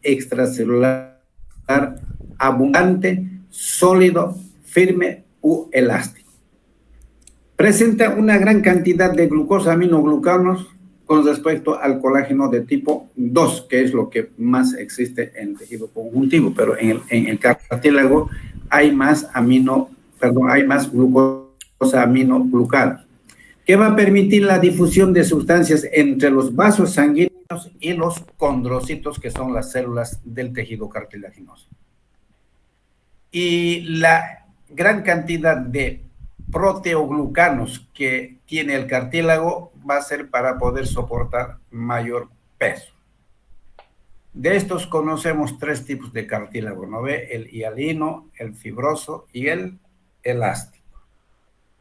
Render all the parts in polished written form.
extracelular abundante, sólido, firme u elástico. Presenta una gran cantidad de glucosa aminoglucanos con respecto al colágeno de tipo 2, que es lo que más existe en el tejido conjuntivo, pero en el cartílago hay más glucosa aminoglucanos, que va a permitir la difusión de sustancias entre los vasos sanguíneos y los condrocitos, que son las células del tejido cartilaginoso. Y la gran cantidad de proteoglucanos que tiene el cartílago va a ser para poder soportar mayor peso. De estos conocemos tres tipos de cartílago, ¿no ve? El hialino, el fibroso y el elástico.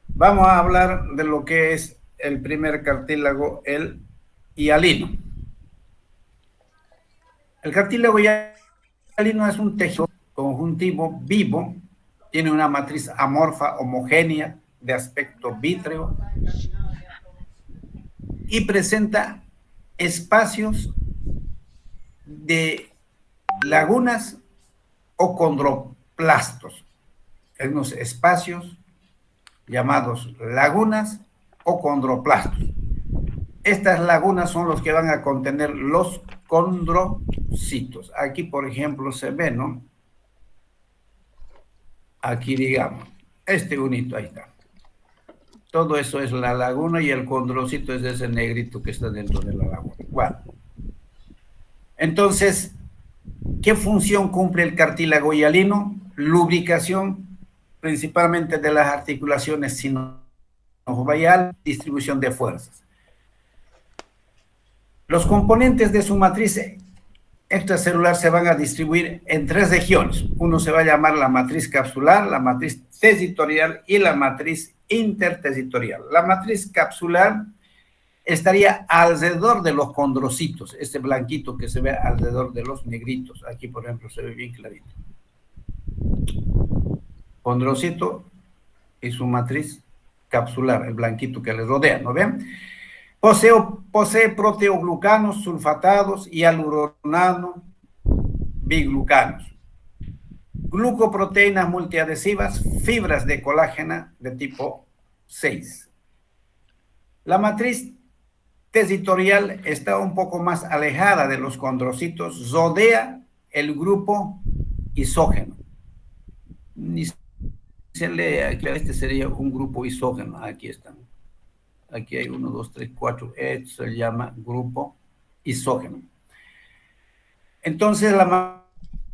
Vamos a hablar de lo que es el primer cartílago, el hialino. El cartílago hialino es un tejido conjuntivo vivo, tiene una matriz amorfa homogénea de aspecto vítreo y presenta espacios de lagunas o condroplastos, en unos espacios llamados lagunas o condroplastos. Estas lagunas son los que van a contener los condrocitos. Aquí, por ejemplo, se ve, ¿no? Aquí, digamos, este unito, ahí está. Todo eso es la laguna y el condrocito es ese negrito que está dentro de la laguna. Bueno, entonces, ¿qué función cumple el cartílago hialino? Lubricación, principalmente de las articulaciones sinovial, distribución de fuerzas. Los componentes de su matriz extracelular se van a distribuir en tres regiones. Uno se va a llamar la matriz capsular, la matriz tesitorial y la matriz intertesitorial. La matriz capsular estaría alrededor de los condrocitos, este blanquito que se ve alrededor de los negritos. Aquí, por ejemplo, se ve bien clarito. Condrocito y su matriz capsular, el blanquito que le rodea, ¿no ven? Posee proteoglucanos sulfatados y hialuronano biglucanos, glucoproteínas multiadhesivas, fibras de colágeno de tipo 6. La matriz tesitorial está un poco más alejada de los condrocitos, rodea el grupo isógeno. Ni se lee aquí, este sería un grupo isógeno, aquí están. Aquí hay 1, 2, 3, 4, esto se llama grupo isógeno. Entonces la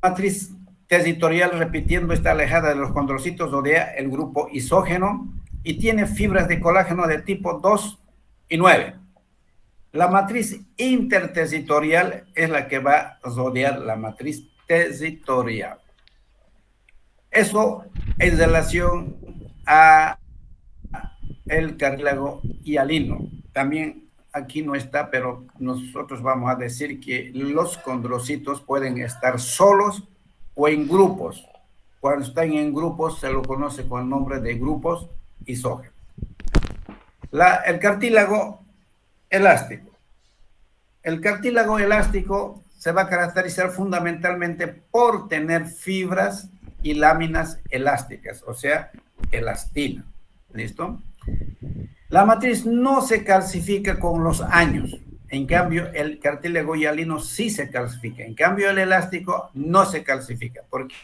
matriz tesitorial, repitiendo, está alejada de los condrocitos, rodea el grupo isógeno y tiene fibras de colágeno de tipo 2 y 9. La matriz intertesitorial es la que va a rodear la matriz tesitorial. Eso en relación a el cartílago hialino. También aquí no está, pero nosotros vamos a decir que los condrocitos pueden estar solos o en grupos. Cuando están en grupos se lo conoce con el nombre de grupos isógenos. El cartílago elástico. El cartílago elástico se va a caracterizar fundamentalmente por tener fibras y láminas elásticas, o sea, elastina. ¿Listo? La matriz no se calcifica con los años. En cambio, el cartílago hialino sí se calcifica. En cambio, el elástico no se calcifica. Porque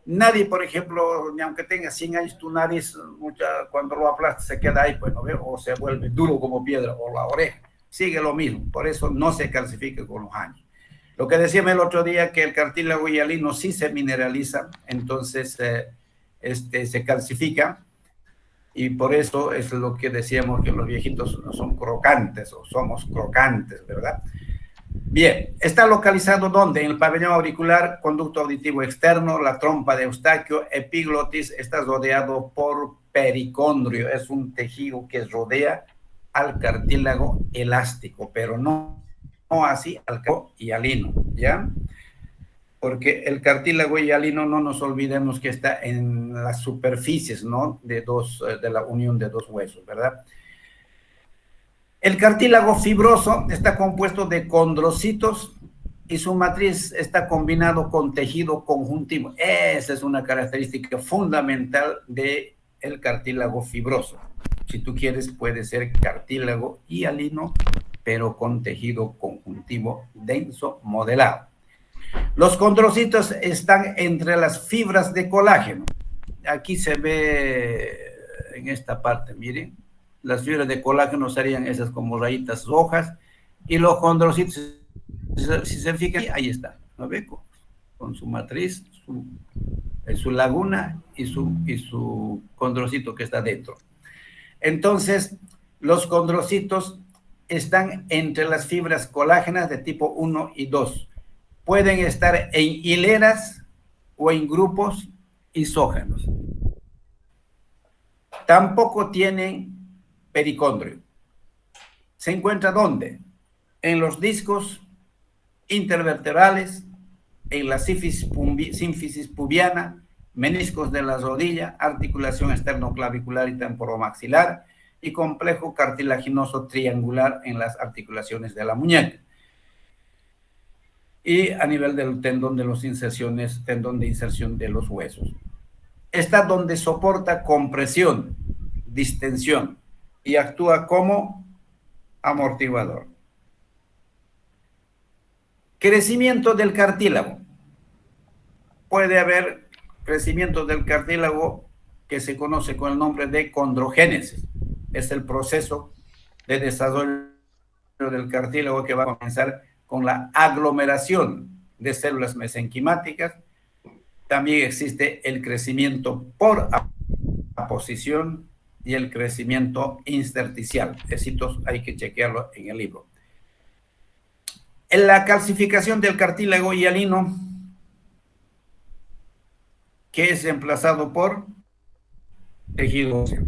nadie, por ejemplo, ni aunque tenga 100 años, tu nariz, cuando lo aplastas se queda ahí, pues, ¿no ve? O se vuelve duro como piedra, o la oreja. Sigue lo mismo. Por eso no se calcifica con los años. Lo que decíamos el otro día, que el cartílago hialino sí se mineraliza, entonces se calcifica. Y por eso es lo que decíamos, que los viejitos son crocantes, o somos crocantes, ¿verdad? Bien, está localizado ¿dónde? En el pabellón auricular, conducto auditivo externo, la trompa de Eustaquio, epiglotis, está rodeado por pericondrio, es un tejido que rodea al cartílago elástico, pero no así al cartílago hialino, ¿ya? Porque el cartílago hialino, no nos olvidemos que está en las superficies, ¿no? De la unión de dos huesos, ¿verdad? El cartílago fibroso está compuesto de condrocitos y su matriz está combinado con tejido conjuntivo. Esa es una característica fundamental del cartílago fibroso. Si tú quieres, puede ser cartílago hialino, pero con tejido conjuntivo denso modelado. Los condrocitos están entre las fibras de colágeno. Aquí se ve en esta parte, miren, las fibras de colágeno serían esas como rayitas rojas, y los condrocitos, si se fijan, ahí está, ¿no ve? Con su matriz, su laguna y su condrocito que está dentro. Entonces, los condrocitos están entre las fibras colágenas de tipo 1 y 2. Pueden estar en hileras o en grupos isógenos. Tampoco tienen pericondrio. ¿Se encuentra dónde? En los discos intervertebrales, en la sínfisis pubiana, meniscos de la rodilla, articulación esternoclavicular y temporomaxilar, y complejo cartilaginoso triangular en las articulaciones de la muñeca. Y a nivel del tendón de las inserciones, tendón de inserción de los huesos. Está donde soporta compresión, distensión, y actúa como amortiguador. Crecimiento del cartílago. Puede haber crecimiento del cartílago que se conoce con el nombre de condrogénesis. Es el proceso de desarrollo del cartílago que va a comenzar con la aglomeración de células mesenquimáticas. También existe el crecimiento por aposición y el crecimiento intersticial. Estos hay que chequearlo en el libro. En la calcificación del cartílago hialino, que es reemplazado por tejido óseo.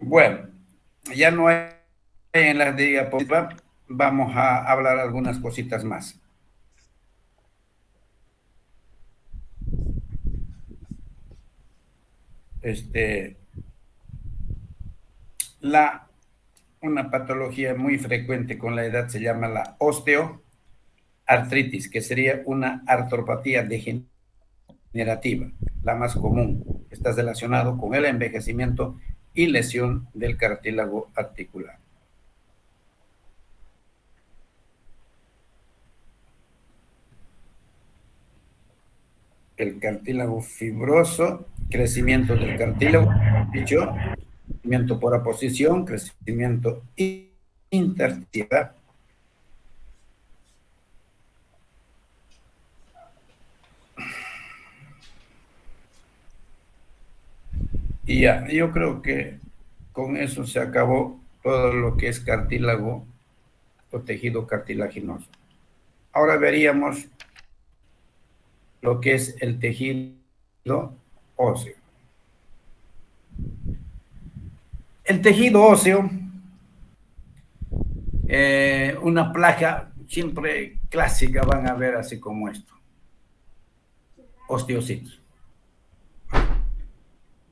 Bueno, ya no hay en las diapositivas, vamos a hablar algunas cositas más. Una patología muy frecuente con la edad se llama la osteoartritis, que sería una artropatía degenerativa, la más común. Está relacionado con el envejecimiento y lesión del cartílago articular. El cartílago fibroso, crecimiento del cartílago, dicho, crecimiento por aposición, crecimiento intersticial. Y ya, yo creo que con eso se acabó todo lo que es cartílago o tejido cartilaginoso. Ahora veríamos lo que es el tejido óseo. El tejido óseo, una placa siempre clásica van a ver así como esto. Osteocitos.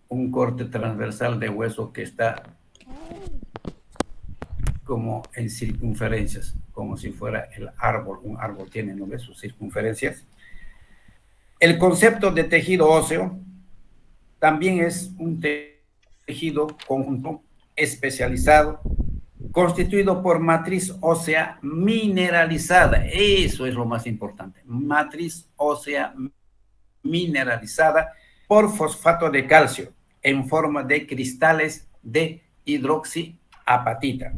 Un corte transversal de hueso que está como en circunferencias, como si fuera el árbol. Un árbol tiene, ¿no ves? Sus circunferencias. El concepto de tejido óseo también es un tejido conjunto especializado, constituido por matriz ósea mineralizada. Eso es lo más importante. Matriz ósea mineralizada por fosfato de calcio en forma de cristales de hidroxiapatita.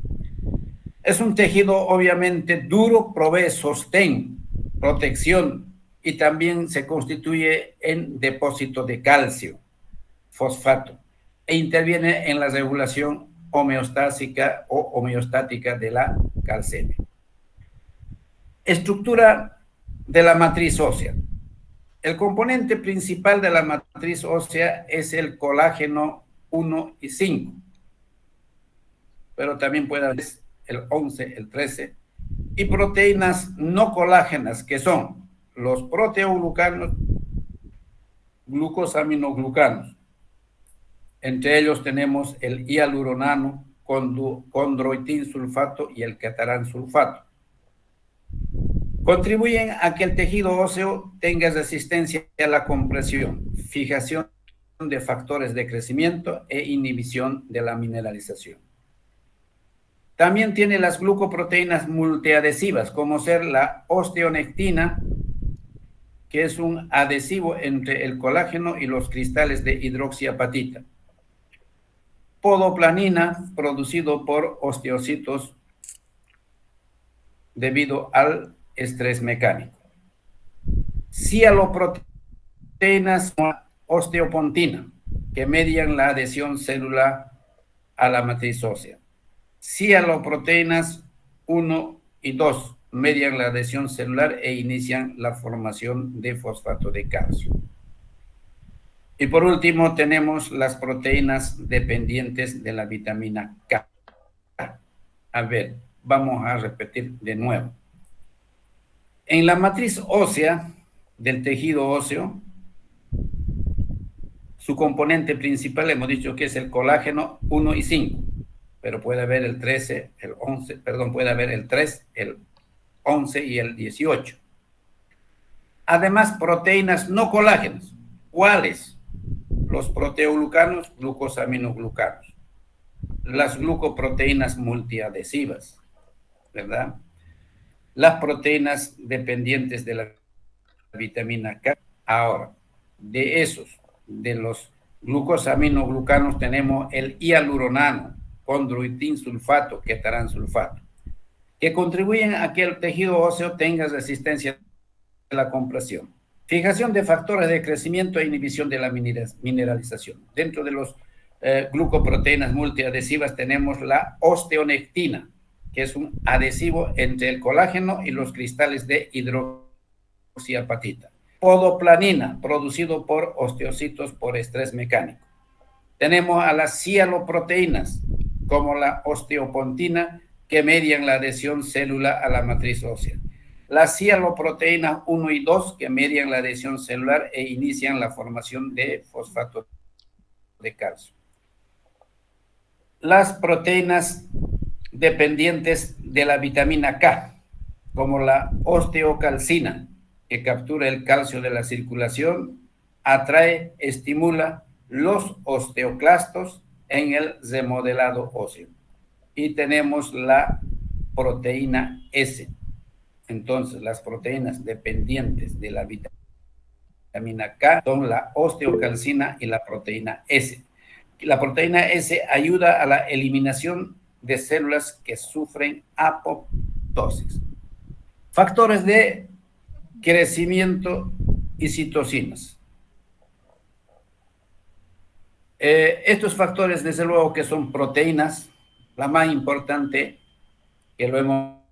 Es un tejido obviamente duro, provee sostén, protección y también se constituye en depósito de calcio, fosfato, e interviene en la regulación homeostática o homeostática de la calcemia. Estructura de la matriz ósea. El componente principal de la matriz ósea es el colágeno 1 y 5. pero también puede haber el 11, el 13, y proteínas no colágenas, que son los proteoglucanos, glucosaminoglucanos. Entre ellos tenemos el hialuronano, condroitinsulfato y el cataransulfato. Contribuyen a que el tejido óseo tenga resistencia a la compresión, fijación de factores de crecimiento e inhibición de la mineralización. También tiene las glucoproteínas multiadhesivas, como ser la osteonectina, que es un adhesivo entre el colágeno y los cristales de hidroxiapatita. Podoplanina, producido por osteocitos debido al estrés mecánico. Cialoproteínas osteopontina, que median la adhesión celular a la matriz ósea. Cialoproteínas 1 y 2 median la adhesión celular e inician la formación de fosfato de calcio. Y por último tenemos las proteínas dependientes de la vitamina K. A ver, vamos a repetir de nuevo. En la matriz ósea del tejido óseo, su componente principal hemos dicho que es el colágeno 1 y 5, pero puede haber el 13, el 11, perdón, puede haber el 3, el 11 y el 18. Además, proteínas no colágenas. ¿Cuáles? Los proteoglucanos, glucosaminoglucanos. Las glucoproteínas multiadhesivas, ¿verdad? Las proteínas dependientes de la vitamina K. Ahora, de esos, de los glucosaminoglucanos, tenemos el hialuronano, condroitinsulfato, cataransulfato, que contribuyen a que el tejido óseo tenga resistencia a la compresión, fijación de factores de crecimiento e inhibición de la mineralización. Dentro de los glucoproteínas multiadhesivas tenemos la osteonectina, que es un adhesivo entre el colágeno y los cristales de hidroxiapatita. Podoplanina, producido por osteocitos por estrés mecánico. Tenemos a las cialoproteínas, como la osteopontina, que median la adhesión celular a la matriz ósea. Las cialoproteínas 1 y 2, que median la adhesión celular e inician la formación de fosfato de calcio. Las proteínas dependientes de la vitamina K, como la osteocalcina, que captura el calcio de la circulación, atrae, estimula los osteoclastos en el remodelado óseo. Y tenemos la proteína S. Entonces, las proteínas dependientes de la vitamina K son la osteocalcina y la proteína S. La proteína S ayuda a la eliminación de células que sufren apoptosis. Factores de crecimiento y citocinas. Estos factores, desde luego, que son proteínas. La más importante, que lo hemos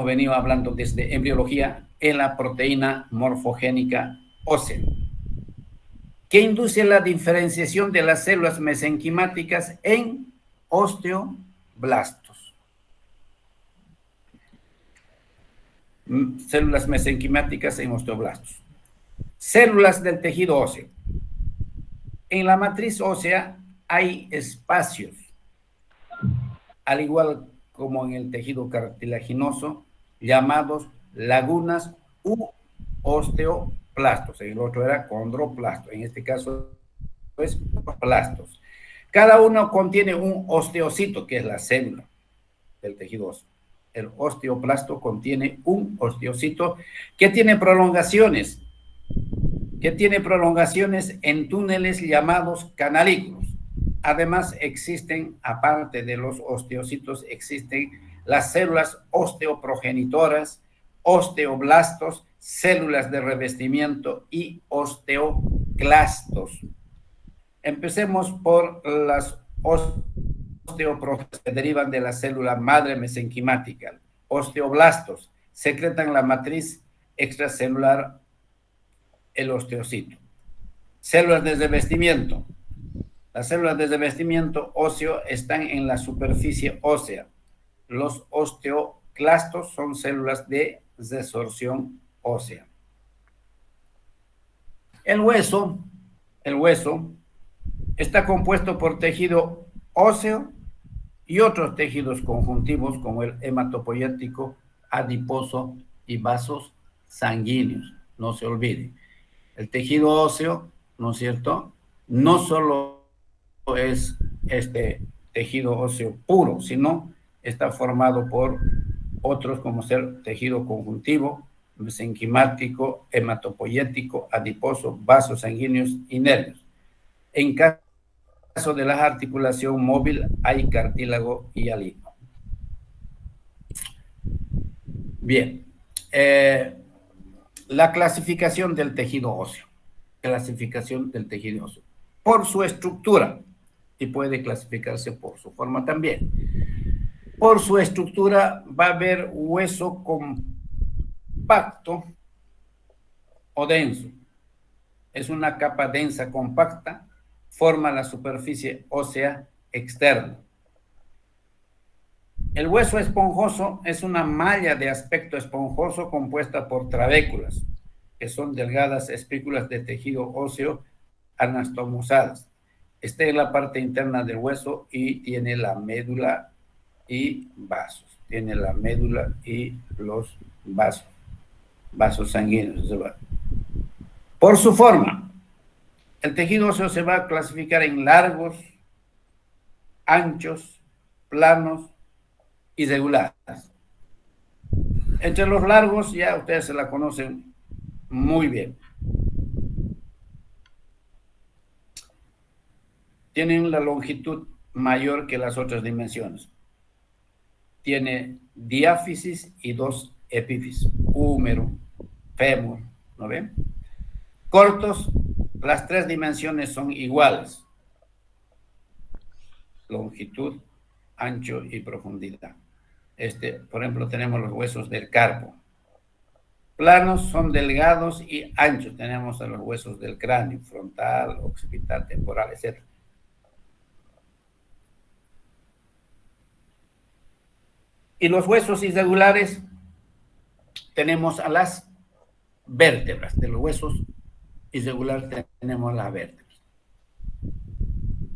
venido hablando desde embriología, es la proteína morfogénica ósea, que induce la diferenciación de las células mesenquimáticas en osteoblastos. Células mesenquimáticas en osteoblastos. Células del tejido óseo. En la matriz ósea hay espacios, al igual como en el tejido cartilaginoso, llamados lagunas u osteoplastos. El otro era condroplasto, en este caso es plastos. Cada uno contiene un osteocito, que es la célula del tejido óseo. El osteoplasto contiene un osteocito que tiene prolongaciones en túneles llamados canalículos. Además, existen, aparte de los osteocitos, existen las células osteoprogenitoras, osteoblastos, células de revestimiento y osteoclastos. Empecemos por las osteoprogenitoras, que derivan de la célula madre mesenquimática. Osteoblastos secretan la matriz extracelular, el osteocito. Células de revestimiento. Las células de revestimiento óseo están en la superficie ósea. Los osteoclastos son células de resorción ósea. El hueso está compuesto por tejido óseo y otros tejidos conjuntivos como el hematopoyético, adiposo y vasos sanguíneos. No se olvide, el tejido óseo, ¿no es cierto?, no solo es este tejido óseo puro, sino está formado por otros como ser tejido conjuntivo, mesenquimático, hematopoyético, adiposo, vasos sanguíneos y nervios. En caso de la articulación móvil hay cartílago y alino. Bien, la clasificación del tejido óseo. Clasificación del tejido óseo. Por su estructura, y puede clasificarse por su forma también. Por su estructura va a haber hueso compacto o denso. Es una capa densa compacta, forma la superficie ósea externa. El hueso esponjoso es una malla de aspecto esponjoso compuesta por trabéculas, que son delgadas espículas de tejido óseo anastomosadas. Está en la parte interna del hueso y tiene la médula y vasos. Tiene la médula y los vasos sanguíneos. Por su forma, el tejido óseo se va a clasificar en largos, anchos, planos y regulares. Entre los largos ya ustedes se la conocen muy bien. Tienen la longitud mayor que las otras dimensiones. Tiene diáfisis y dos epífisis, húmero, fémur, ¿no ven? Cortos, las tres dimensiones son iguales. Longitud, ancho y profundidad. Por ejemplo, tenemos los huesos del carpo. Planos son delgados y anchos. Tenemos a los huesos del cráneo, frontal, occipital, temporal, etc. Y los huesos irregulares, tenemos a las vértebras. De los huesos irregulares tenemos las vértebras.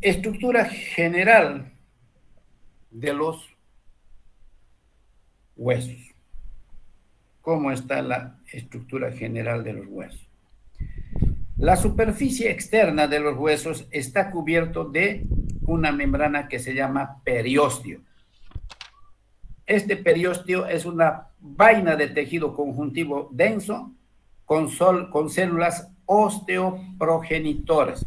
Estructura general de los huesos. ¿Cómo está la estructura general de los huesos? La superficie externa de los huesos está cubierto de una membrana que se llama periósteo. Este periósteo es una vaina de tejido conjuntivo denso con células osteoprogenitoras.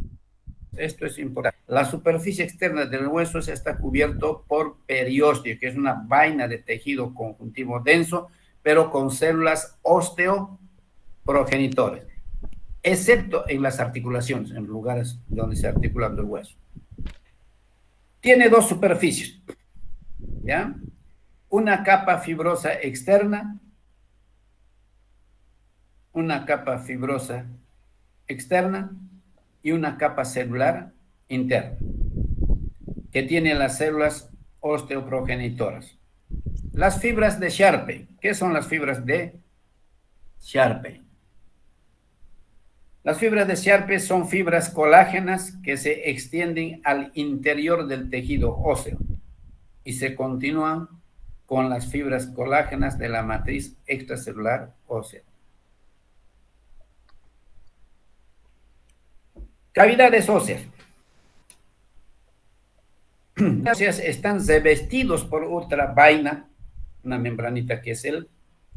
Esto es importante. La superficie externa del hueso está cubierto por periósteo, que es una vaina de tejido conjuntivo denso, pero con células osteoprogenitoras, excepto en las articulaciones, en lugares donde se articula el hueso. Tiene dos superficies, ¿ya? Una capa fibrosa externa, y una capa celular interna, que tiene las células osteoprogenitoras. Las fibras de Sharpe. ¿Qué son las fibras de Sharpe? Las fibras de Sharpe son fibras colágenas que se extienden al interior del tejido óseo y se continúan con las fibras colágenas de la matriz extracelular ósea. Cavidades óseas. Las óseas están revestidos por otra vaina, una membranita que es el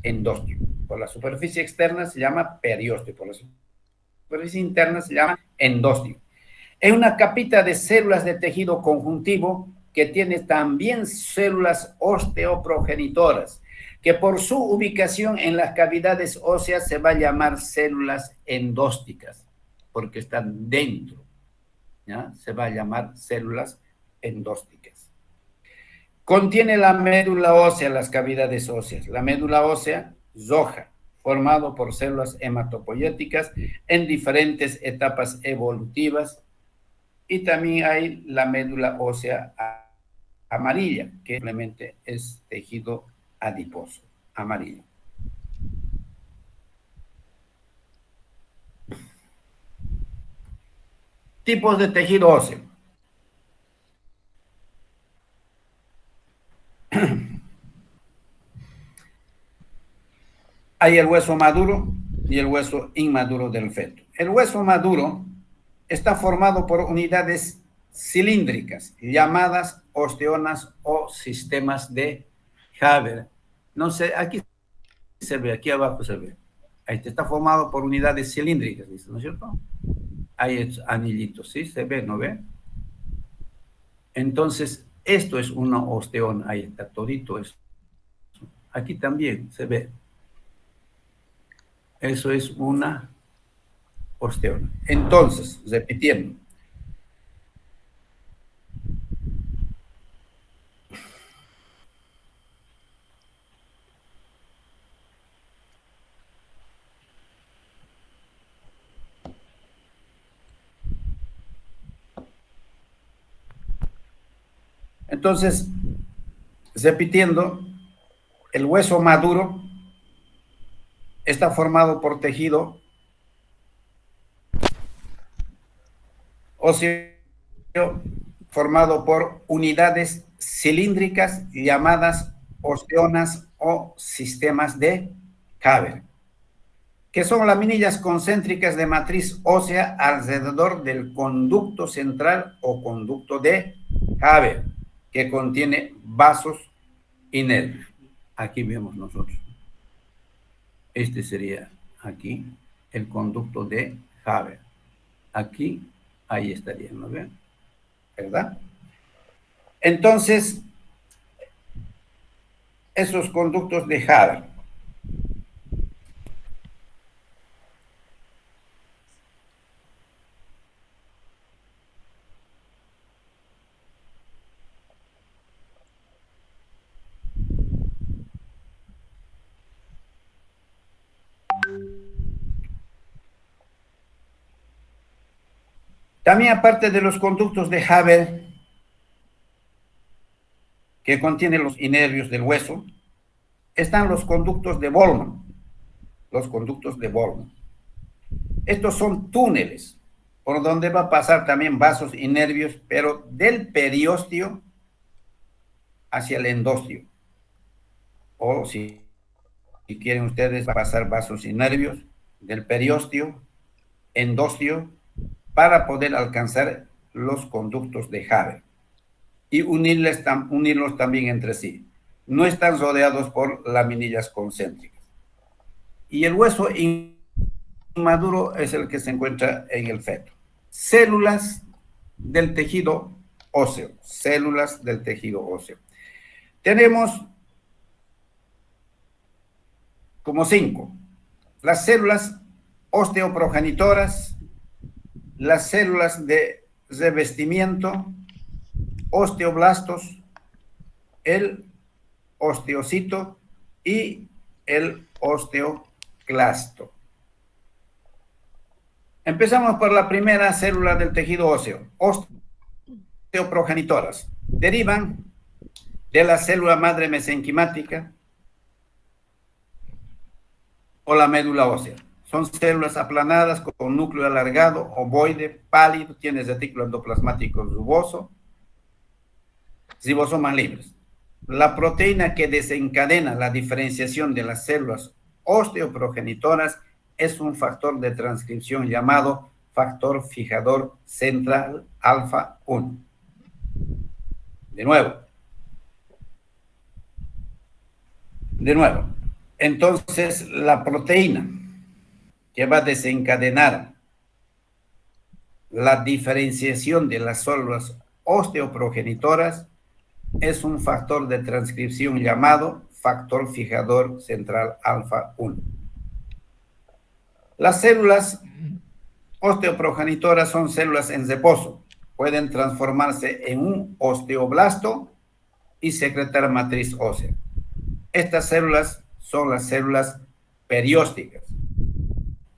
endostio. Por la superficie externa se llama periósteo, por la superficie interna se llama endostio. Es una capita de células de tejido conjuntivo que tiene también células osteoprogenitoras, que por su ubicación en las cavidades óseas se va a llamar células endósticas, porque están dentro, ¿ya? Se va a llamar células endósticas. Contiene la médula ósea, las cavidades óseas. La médula ósea roja, formado por células hematopoyéticas en diferentes etapas evolutivas Y también hay la médula ósea amarilla, que simplemente es tejido adiposo, amarillo. Tipos de tejido óseo. Hay el hueso maduro y el hueso inmaduro del feto. El hueso maduro está formado por unidades cilíndricas llamadas osteonas o sistemas de Haber. No sé, aquí se ve, aquí abajo se ve. Este está formado por unidades cilíndricas, ¿no es cierto? Hay anillitos, ¿sí? Se ve, ¿no ve? Entonces, esto es una osteona, ahí está todito eso. Aquí también se ve. Eso es una osteona. Entonces, repitiendo. Entonces, repitiendo, el hueso maduro está formado por tejido óseo formado por unidades cilíndricas llamadas osteonas o sistemas de Haber, que son laminillas concéntricas de matriz ósea alrededor del conducto central o conducto de Haber, que contiene vasos y nervios. Aquí vemos nosotros. Este sería aquí el conducto de Haber. Aquí, ahí estaría, ¿no ven? ¿Verdad? Entonces, esos conductos de Haber también, aparte de los conductos de Haber, que contienen los nervios del hueso, están los conductos de Volman. Los conductos de Volman. Estos son túneles por donde va a pasar también vasos y nervios, pero del periósteo hacia el endostio. O si quieren ustedes pasar vasos y nervios del periósteo, endostio, para poder alcanzar los conductos de Haber y unirlos también entre sí. No están rodeados por laminillas concéntricas. Y el hueso inmaduro es el que se encuentra en el feto. Células del tejido óseo. Células del tejido óseo. Tenemos como 5. Las células osteoprogenitoras, las células de revestimiento, osteoblastos, el osteocito y el osteoclasto. Empezamos por la primera célula del tejido óseo, osteoprogenitoras. Derivan de la célula madre mesenquimática o la médula ósea. Son células aplanadas con núcleo alargado, ovoide, pálido, tiene retículo endoplasmático rugoso, ribosomas libres. La proteína que desencadena la diferenciación de las células osteoprogenitoras es un factor de transcripción llamado factor fijador central alfa 1. De nuevo. Entonces, la proteína que va a desencadenar la diferenciación de las células osteoprogenitoras es un factor de transcripción llamado factor fijador central alfa 1. Las células osteoprogenitoras son células en reposo. Pueden transformarse en un osteoblasto y secretar matriz ósea. Estas células son las células periósticas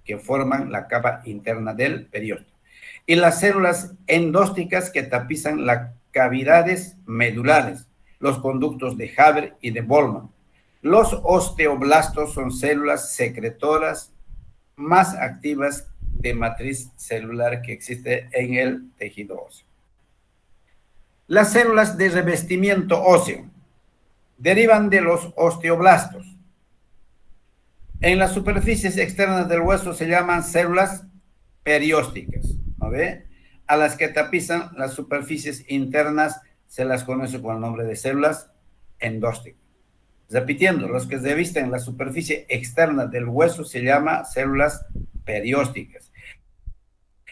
que forman la capa interna del periósteo. y las células endósticas que tapizan las cavidades medulares, los conductos de Haber y de Boltzmann. Los osteoblastos son células secretoras más activas de matriz celular que existe en el tejido óseo. Las células de revestimiento óseo derivan de los osteoblastos. En las superficies externas del hueso se llaman células periósticas, ¿no ve? A las que tapizan las superficies internas se las conoce con el nombre de células endósticas. Repitiendo, los que revisten la superficie externa del hueso se llama células periósticas.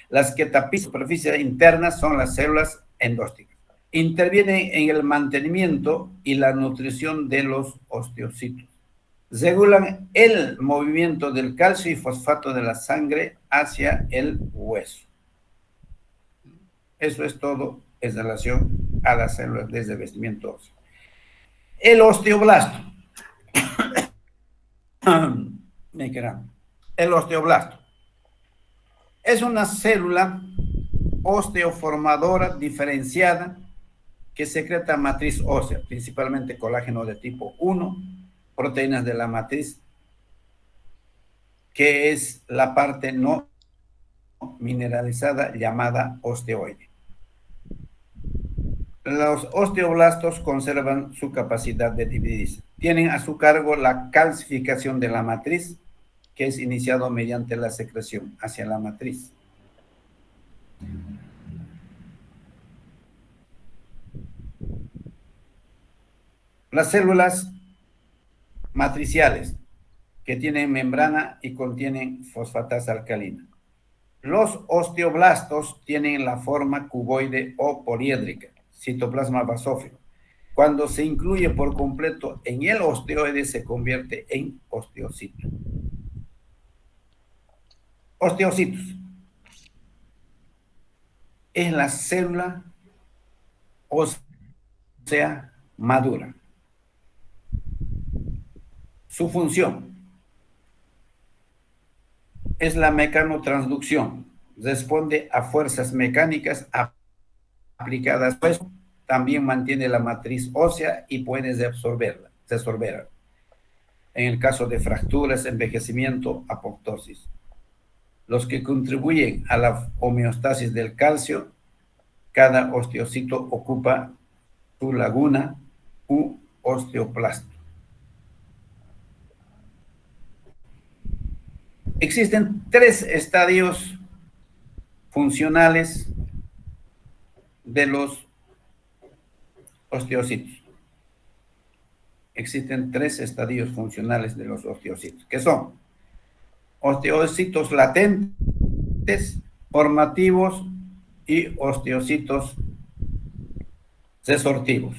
Las que tapizan la superficie interna son las células endósticas. Intervienen en el mantenimiento y la nutrición de los osteocitos. Regulan el movimiento del calcio y fosfato de la sangre hacia el hueso. Eso es todo en relación a las células de revestimiento óseo. El osteoblasto. El osteoblasto es una célula osteoformadora diferenciada que secreta matriz ósea, principalmente colágeno de tipo 1, proteínas de la matriz, que es la parte no mineralizada llamada osteoide. Los osteoblastos conservan su capacidad de dividirse. Tienen a su cargo la calcificación de la matriz, que es iniciado mediante la secreción hacia la matriz. Las células matriciales, que tienen membrana y contienen fosfatasa alcalina. Los osteoblastos tienen la forma cuboide o poliédrica, citoplasma basófilo. Cuando se incluye por completo en el osteoide, se convierte en osteocito. Osteocitos es la célula ósea madura. Su función es la mecanotransducción. Responde a fuerzas mecánicas aplicadas al hueso. También mantiene la matriz ósea y puede resorberla. En el caso de fracturas, envejecimiento, apoptosis. Los que contribuyen a la homeostasis del calcio, cada osteocito ocupa su laguna u osteoplasto. Existen 3 estadios funcionales de los osteocitos. Existen 3 estadios funcionales de los osteocitos, que son osteocitos latentes, formativos y osteocitos resortivos.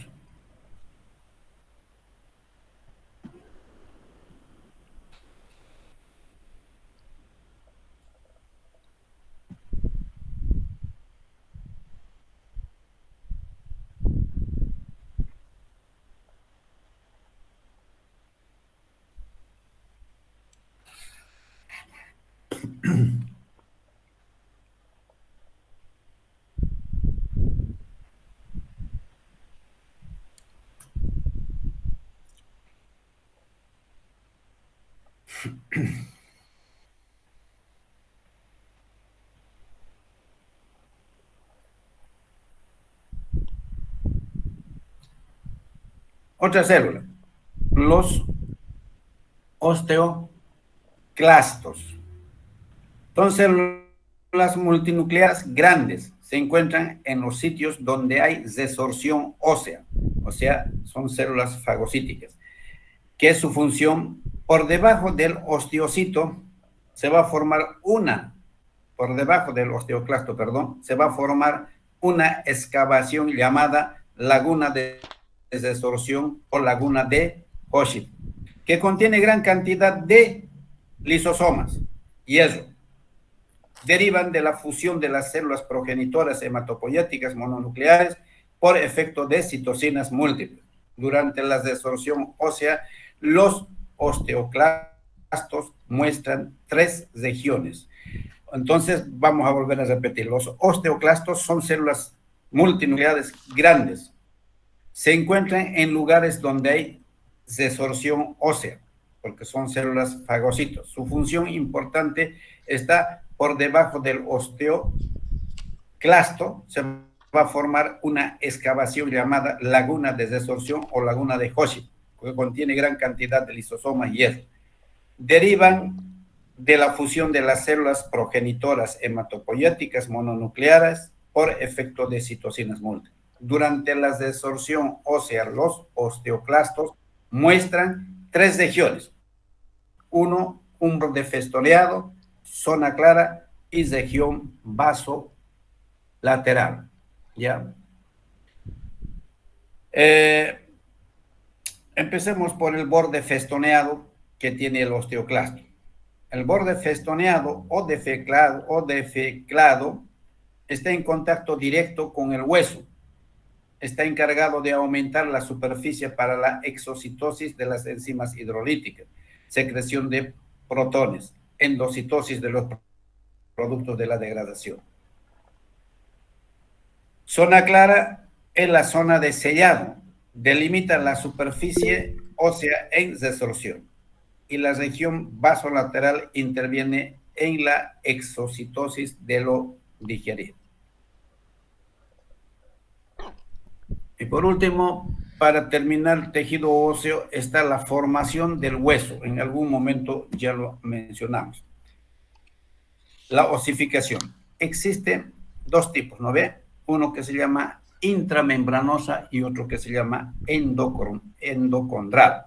Otra célula, los osteoclastos. Son células multinucleares grandes. Se encuentran en los sitios donde hay resorción ósea, o sea, son células fagocíticas, que es su función. Por debajo del osteocito se va a formar por debajo del osteoclasto, se va a formar una excavación llamada laguna de resorción o laguna de Hoshit, que contiene gran cantidad de lisosomas, hierro. Derivan de la fusión de las células progenitoras hematopoyéticas mononucleares por efecto de citocinas múltiples. Durante la resorción ósea, los osteoclastos muestran 3 regiones. Entonces, vamos a volver a repetir. Los osteoclastos son células multinucleares grandes. Se encuentran en lugares donde hay desorción ósea, porque son células fagocitos. Su función importante está por debajo del osteoclasto. Se va a formar una excavación llamada laguna de desorción o laguna de Hoshi, que contiene gran cantidad de lisosomas y hierro. Derivan de la fusión de las células progenitoras hematopoyéticas mononucleares por efecto de citocinas múltiples. Durante la desorción ósea, los osteoclastos muestran tres regiones. Uno, un borde festoneado, zona clara y región vasolateral. ¿Ya? Empecemos por el borde festoneado que tiene el osteoclasto. El borde festoneado o defeclado está en contacto directo con el hueso. Está encargado de aumentar la superficie para la exocitosis de las enzimas hidrolíticas, secreción de protones, endocitosis de los productos de la degradación. Zona clara es la zona de sellado, delimita la superficie ósea en desorción, y la región vasolateral interviene en la exocitosis de lo digerido. Y por último, para terminar el tejido óseo está la formación del hueso. En algún momento ya lo mencionamos. La osificación. Existen dos tipos, ¿no ve? Uno que se llama intramembranosa y otro que se llama endocondral.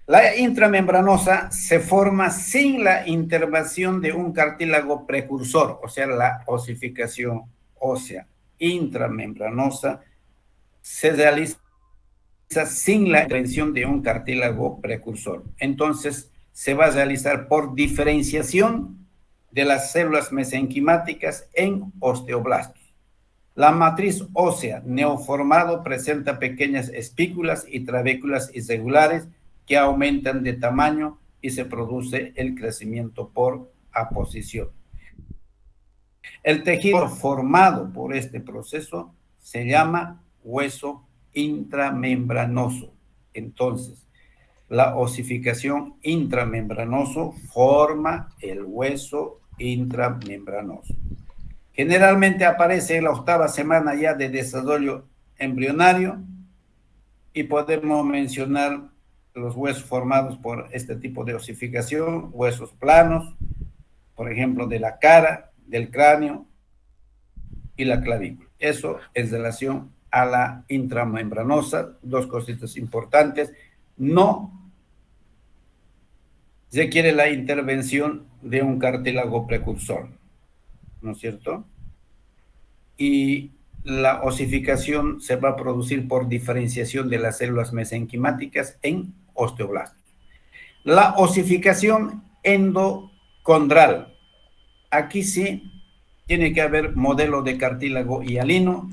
La intramembranosa se forma sin la intervención de un cartílago precursor, o sea, la osificación ósea intramembranosa se realiza sin la intervención de un cartílago precursor. Entonces, se va a realizar por diferenciación de las células mesenquimáticas en osteoblastos. La matriz ósea neoformado presenta pequeñas espículas y trabéculas irregulares que aumentan de tamaño y se produce el crecimiento por aposición. El tejido formado por este proceso se llama hueso intramembranoso. Entonces, la osificación intramembranoso forma el hueso intramembranoso. Generalmente aparece en la 8ª semana ya de desarrollo embrionario y podemos mencionar los huesos formados por este tipo de osificación, huesos planos, por ejemplo, de la cara, del cráneo y la clavícula. Eso en relación a la intramembranosa. Dos cositas importantes. No requiere la intervención de un cartílago precursor, ¿no es cierto? Y la osificación se va a producir por diferenciación de las células mesenquimáticas en osteoblastos. La osificación endocondral. Aquí sí tiene que haber modelo de cartílago hialino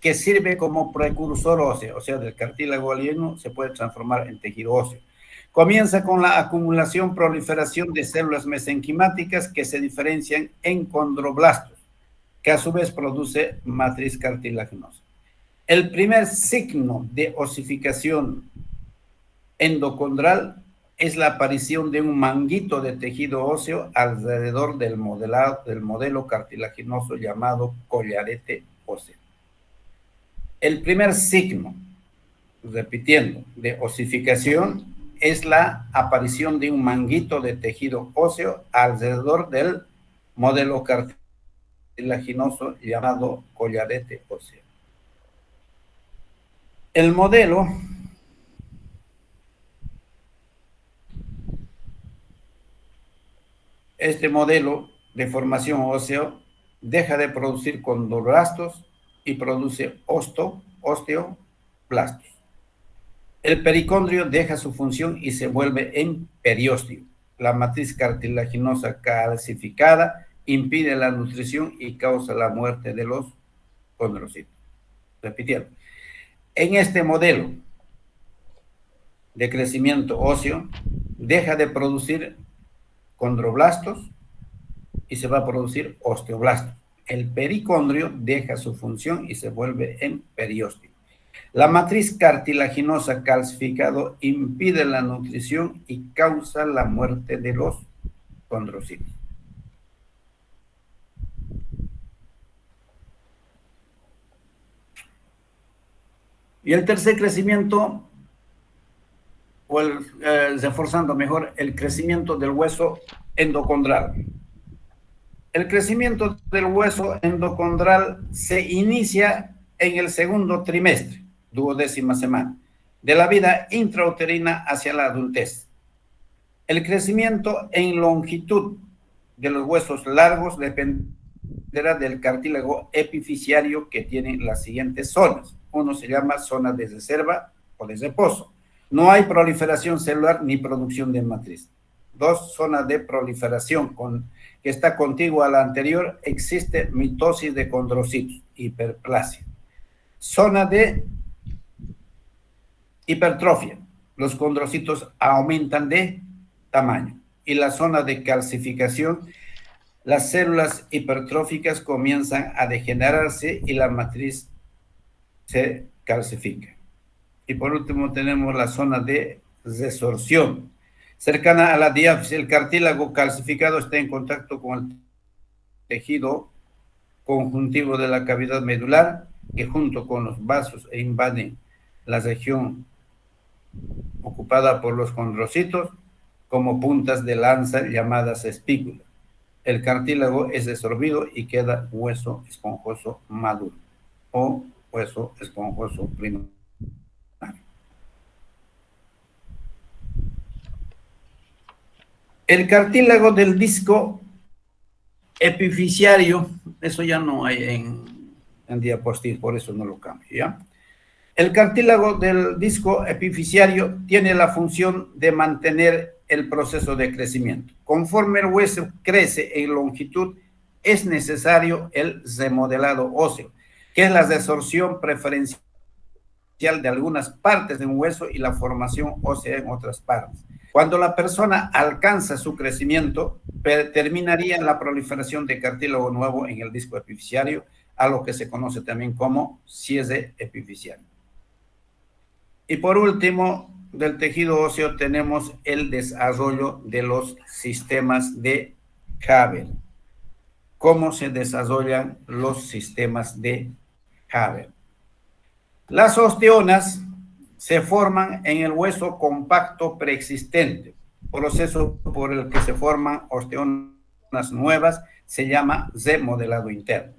que sirve como precursor óseo, o sea, del cartílago hialino se puede transformar en tejido óseo. Comienza con la acumulación, proliferación de células mesenquimáticas que se diferencian en condroblastos, que a su vez produce matriz cartilaginosa. El primer signo de osificación endocondral es la aparición de un manguito de tejido óseo alrededor del modelo cartilaginoso llamado collarete óseo. El primer signo, repitiendo, de osificación es la aparición de un manguito de tejido óseo alrededor del modelo cartilaginoso llamado collarete óseo. El modelo Este modelo de formación ósea deja de producir condroblastos y produce osteoblastos. El pericondrio deja su función y se vuelve en periósteo. La matriz cartilaginosa calcificada impide la nutrición y causa la muerte de los condrocitos. Repitiendo, en este modelo de crecimiento óseo deja de producir condroblastos y se va a producir osteoblasto. El pericondrio deja su función y se vuelve en periósteo. La matriz cartilaginosa calcificado impide la nutrición y causa la muerte de los condrocitos. Y el tercer crecimiento, o reforzando mejor, el crecimiento del hueso endocondral. El crecimiento del hueso endocondral se inicia en el segundo trimestre, 12ª semana, de la vida intrauterina hacia la adultez. El crecimiento en longitud de los huesos largos dependerá del cartílago epifisiario que tiene las siguientes zonas. Uno se llama zona de reserva o de reposo. No hay proliferación celular ni producción de matriz. 2, zona de proliferación que está contigua a la anterior, existe mitosis de condrocitos, hiperplasia. Zona de hipertrofia, los condrocitos aumentan de tamaño. Y la zona de calcificación, las células hipertróficas comienzan a degenerarse y la matriz se calcifica. Y por último tenemos la zona de resorción. Cercana a la diáfisis, el cartílago calcificado está en contacto con el tejido conjuntivo de la cavidad medular, que junto con los vasos invaden la región ocupada por los condrocitos como puntas de lanza llamadas espículas. El cartílago es desorbido y queda hueso esponjoso maduro o hueso esponjoso primario. El cartílago del disco epifisiario, eso ya no hay en diapositiva, por eso no lo cambio, ¿ya? El cartílago del disco epifisiario tiene la función de mantener el proceso de crecimiento. Conforme el hueso crece en longitud, es necesario el remodelado óseo, que es la resorción preferencial de algunas partes de un hueso y la formación ósea en otras partes. Cuando la persona alcanza su crecimiento, terminaría la proliferación de cartílago nuevo en el disco epifisiario, a lo que se conoce también como cierre epifisiario. Y por último, del tejido óseo tenemos el desarrollo de los sistemas de Haber. ¿Cómo se desarrollan los sistemas de Haber? Las osteonas se forman en el hueso compacto preexistente. Proceso por el que se forman osteonas nuevas se llama remodelado interno.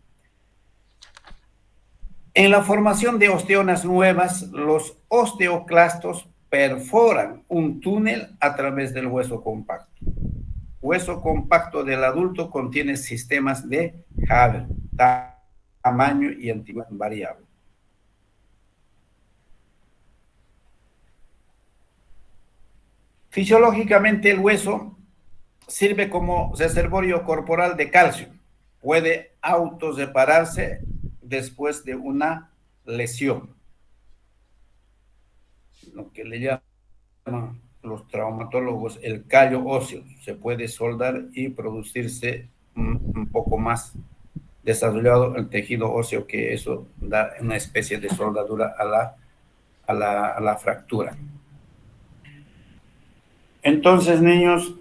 En la formación de osteonas nuevas, los osteoclastos perforan un túnel a través del hueso compacto. Hueso compacto del adulto contiene sistemas de Haber, tamaño y antigüedad variable. Fisiológicamente, el hueso sirve como reservorio corporal de calcio. Puede autorrepararse después de una lesión, lo que le llaman los traumatólogos el callo óseo. Se puede soldar y producirse un poco más desarrollado el tejido óseo, que eso da una especie de soldadura a la fractura. Entonces, niños,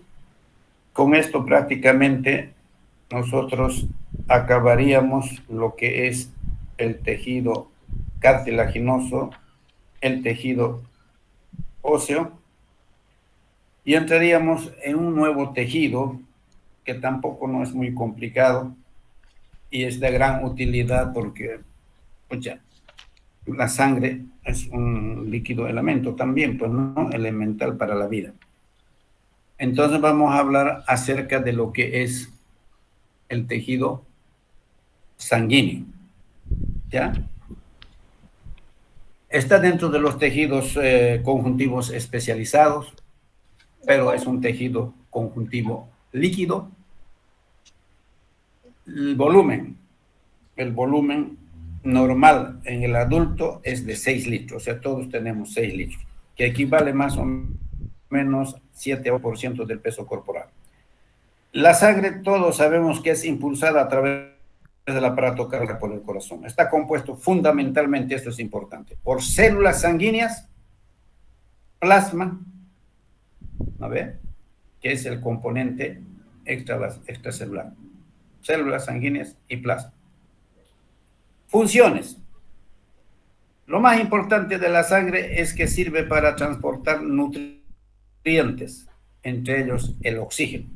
con esto prácticamente nosotros acabaríamos lo que es el tejido cartilaginoso, el tejido óseo, y entraríamos en un nuevo tejido que tampoco no es muy complicado y es de gran utilidad porque, pues ya, la sangre es un líquido elemento también, pues no elemental para la vida. Entonces vamos a hablar acerca de lo que es el tejido sanguíneo, ¿ya? Está dentro de los tejidos conjuntivos especializados, pero es un tejido conjuntivo líquido. El volumen normal en el adulto es de 6 litros, o sea, todos tenemos 6 litros, que equivale más o menos 7% del peso corporal. La sangre, todos sabemos que es impulsada a través del aparato cardíaco por el corazón. Está compuesto fundamentalmente, esto es importante, por células sanguíneas, plasma, ¿no ve? Que es el componente extracelular. Células sanguíneas y plasma. Funciones. Lo más importante de la sangre es que sirve para transportar nutrientes, entre ellos el oxígeno.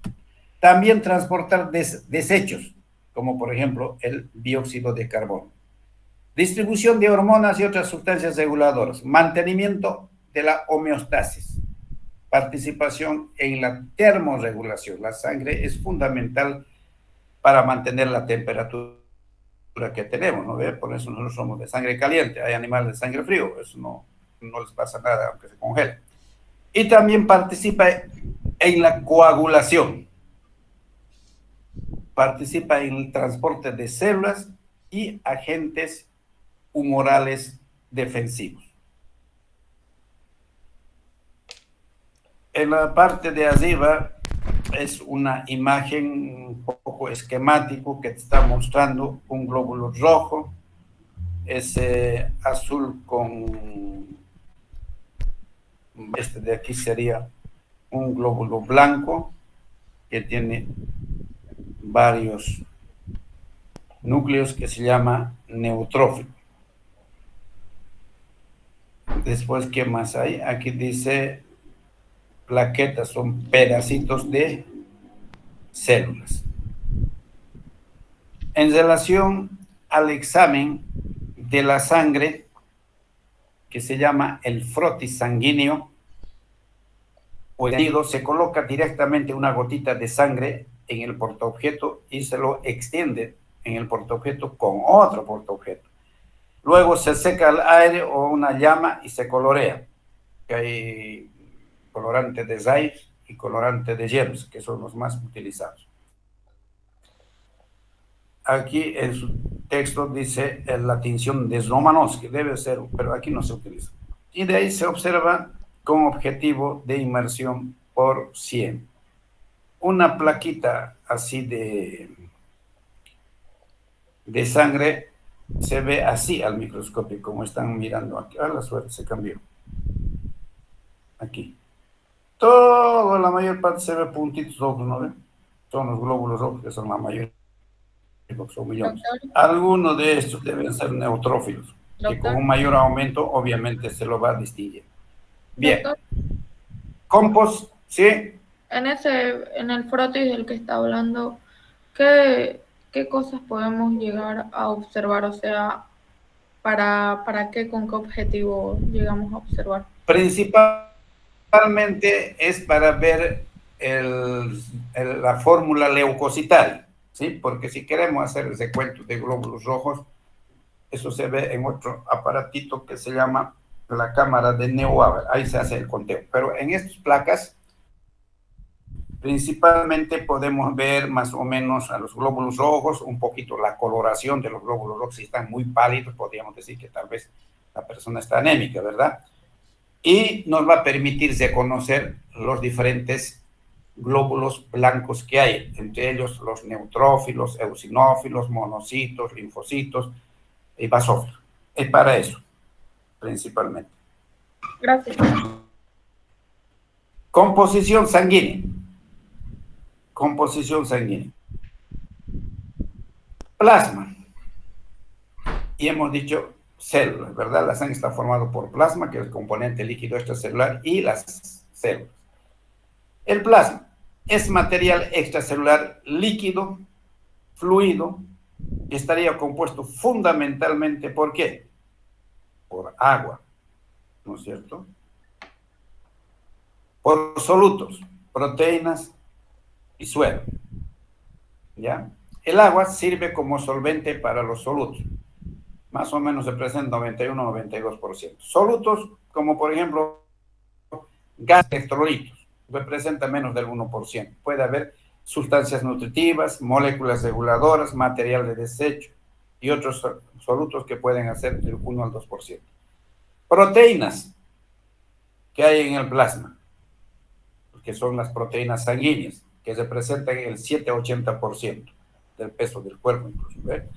También transportar desechos, como por ejemplo el dióxido de carbono. Distribución de hormonas y otras sustancias reguladoras. Mantenimiento de la homeostasis. Participación en la termorregulación. La sangre es fundamental para mantener la temperatura que tenemos, ¿no ve? Por eso nosotros somos de sangre caliente. Hay animales de sangre frío, eso no les pasa nada aunque se congelen. Y también participa en la coagulación. Participa en el transporte de células y agentes humorales defensivos. En la parte de arriba es una imagen un poco esquemático que te está mostrando un glóbulo rojo, ese azul con este de aquí sería un glóbulo blanco que tiene varios núcleos que se llama neutrófilo. Después, ¿qué más hay? Aquí dice plaquetas, son pedacitos de células. En relación al examen de la sangre, que se llama el frotis sanguíneo, o herido, se coloca directamente una gotita de sangre en el portaobjeto y se lo extiende en el portaobjeto con otro portaobjeto. Luego se seca al aire o una llama y se colorea. Hay colorante de Zeiss y colorante de James, que son los más utilizados. Aquí en su texto dice la tinción de Romanowski, debe ser, pero aquí no se utiliza. Y de ahí se observa con objetivo de inmersión por 100. Una plaquita así de sangre se ve así al microscopio, como están mirando aquí. Ah, la suerte se cambió. Aquí. Toda la mayor parte se ve puntitos rojos, ¿no ven? Son los glóbulos rojos que son la mayoría, porque son millones. Algunos de estos deben ser neutrófilos, que con un mayor aumento obviamente se lo va a distinguir. Bien. Compost, ¿sí? En el frotis del que está hablando, ¿qué cosas podemos llegar a observar? O sea, ¿para qué, con qué objetivo llegamos a observar? Principalmente es para ver la fórmula leucocitaria, ¿sí? Porque si queremos hacer el recuento de glóbulos rojos, eso se ve en otro aparatito que se llama la cámara de Neubauer, ahí se hace el conteo. Pero en estas placas, principalmente podemos ver más o menos a los glóbulos rojos, un poquito la coloración de los glóbulos rojos. Si están muy pálidos, podríamos decir que tal vez la persona está anémica, ¿verdad? Y nos va a permitir reconocer los diferentes glóbulos blancos que hay, entre ellos los neutrófilos, eosinófilos, monocitos, linfocitos y basófilos. Es para eso, principalmente. Gracias. Composición sanguínea. Composición sanguínea. Plasma. Y hemos dicho células, ¿verdad? La sangre está formada por plasma, que es el componente líquido extracelular, y las células. El plasma es material extracelular líquido, fluido, que estaría compuesto fundamentalmente ¿por qué? Por agua, ¿no es cierto? Por solutos, proteínas y suero, ¿ya? El agua sirve como solvente para los solutos. Más o menos se presenta 91-92%. Solutos, como por ejemplo gas electrolitos, representa menos del 1%. Puede haber sustancias nutritivas, moléculas reguladoras, material de desecho y otros solutos que pueden hacer del 1 al 2%. Proteínas que hay en el plasma, que son las proteínas sanguíneas. que representan el 7-80% del peso del cuerpo, inclusive.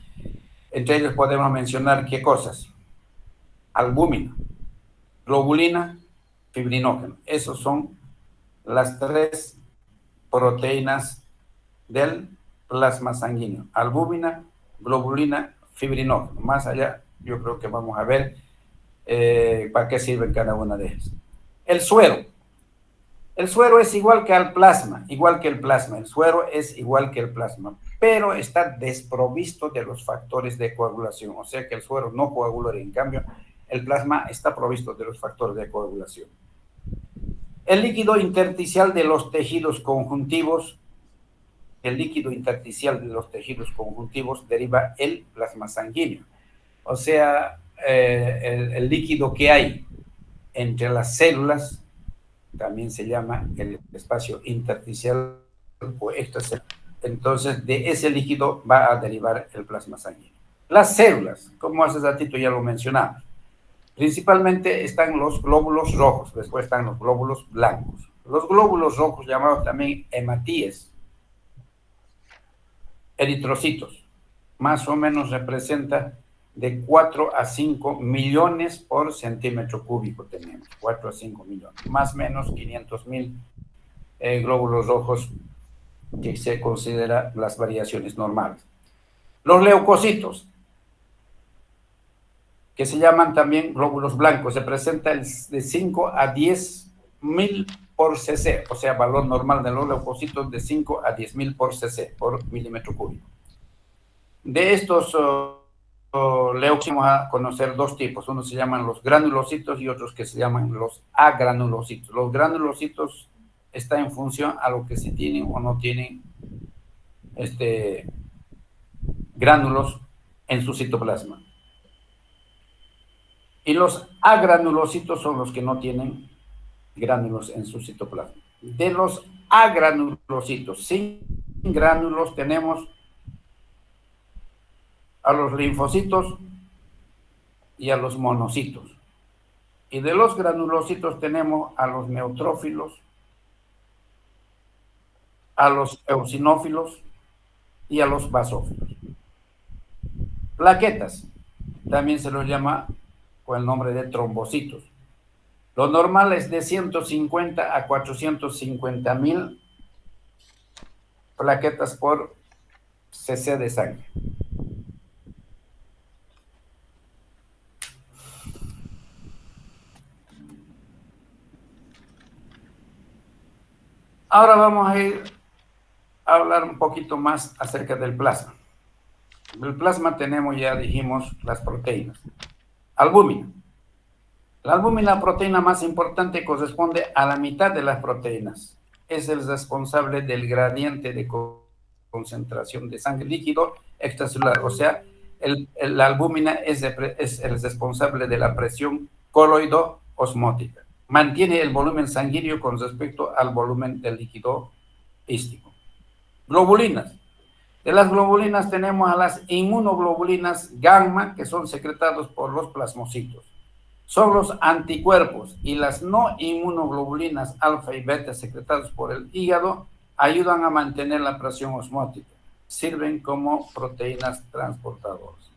Entre ellos podemos mencionar qué cosas: albúmina, globulina, fibrinógeno. Esos son las 3 proteínas del plasma sanguíneo: albúmina, globulina, fibrinógeno. Más allá, yo creo que vamos a ver para qué sirve cada una de ellas. El suero. El suero es igual que el plasma. El suero es igual que el plasma, pero está desprovisto de los factores de coagulación. O sea que el suero no coagula, en cambio, el plasma está provisto de los factores de coagulación. El líquido intersticial de los tejidos conjuntivos. El líquido intersticial de los tejidos conjuntivos deriva el plasma sanguíneo. O sea, el líquido que hay entre las células también se llama el espacio intersticial o extracelular. Entonces, de ese líquido va a derivar el plasma sanguíneo. Las células, como hace ratito ya lo mencionamos, principalmente están los glóbulos rojos, después están los glóbulos blancos. Los glóbulos rojos, llamados también hematíes, eritrocitos, más o menos representa de 4 a 5 millones por centímetro cúbico tenemos, 4 a 5 millones, más o menos 500,000 glóbulos rojos, que se considera las variaciones normales. Los leucocitos, que se llaman también glóbulos blancos, se presenta de 5 a 10,000 por cc, o sea, valor normal de los leucocitos de 5 a 10,000 por cc, por milímetro cúbico. De estos leucocitos vamos a conocer 2 tipos. Unos se llaman los granulocitos y otros que se llaman los agranulocitos. Los granulocitos están en función a lo que se tienen o no tienen gránulos en su citoplasma. Y los agranulocitos son los que no tienen gránulos en su citoplasma. De los agranulocitos sin gránulos tenemos a los linfocitos y a los monocitos. Y de los granulocitos tenemos a los neutrófilos, a los eosinófilos y a los basófilos. Plaquetas, también se los llama con el nombre de trombocitos. Lo normal es de 150 a 450,000 plaquetas por cc de sangre. Ahora vamos a ir a hablar un poquito más acerca del plasma. El plasma tenemos, ya dijimos, las proteínas. Albúmina. La albúmina, la proteína más importante, corresponde a la mitad de las proteínas. Es el responsable del gradiente de concentración de sangre líquido extracelular. O sea, la albúmina es el responsable de la presión coloido-osmótica. Mantiene el volumen sanguíneo con respecto al volumen del líquido hístico. Globulinas. De las globulinas tenemos a las inmunoglobulinas gamma, que son secretados por los plasmocitos. Son los anticuerpos, y las no inmunoglobulinas alfa y beta secretados por el hígado ayudan a mantener la presión osmótica. Sirven como proteínas transportadoras.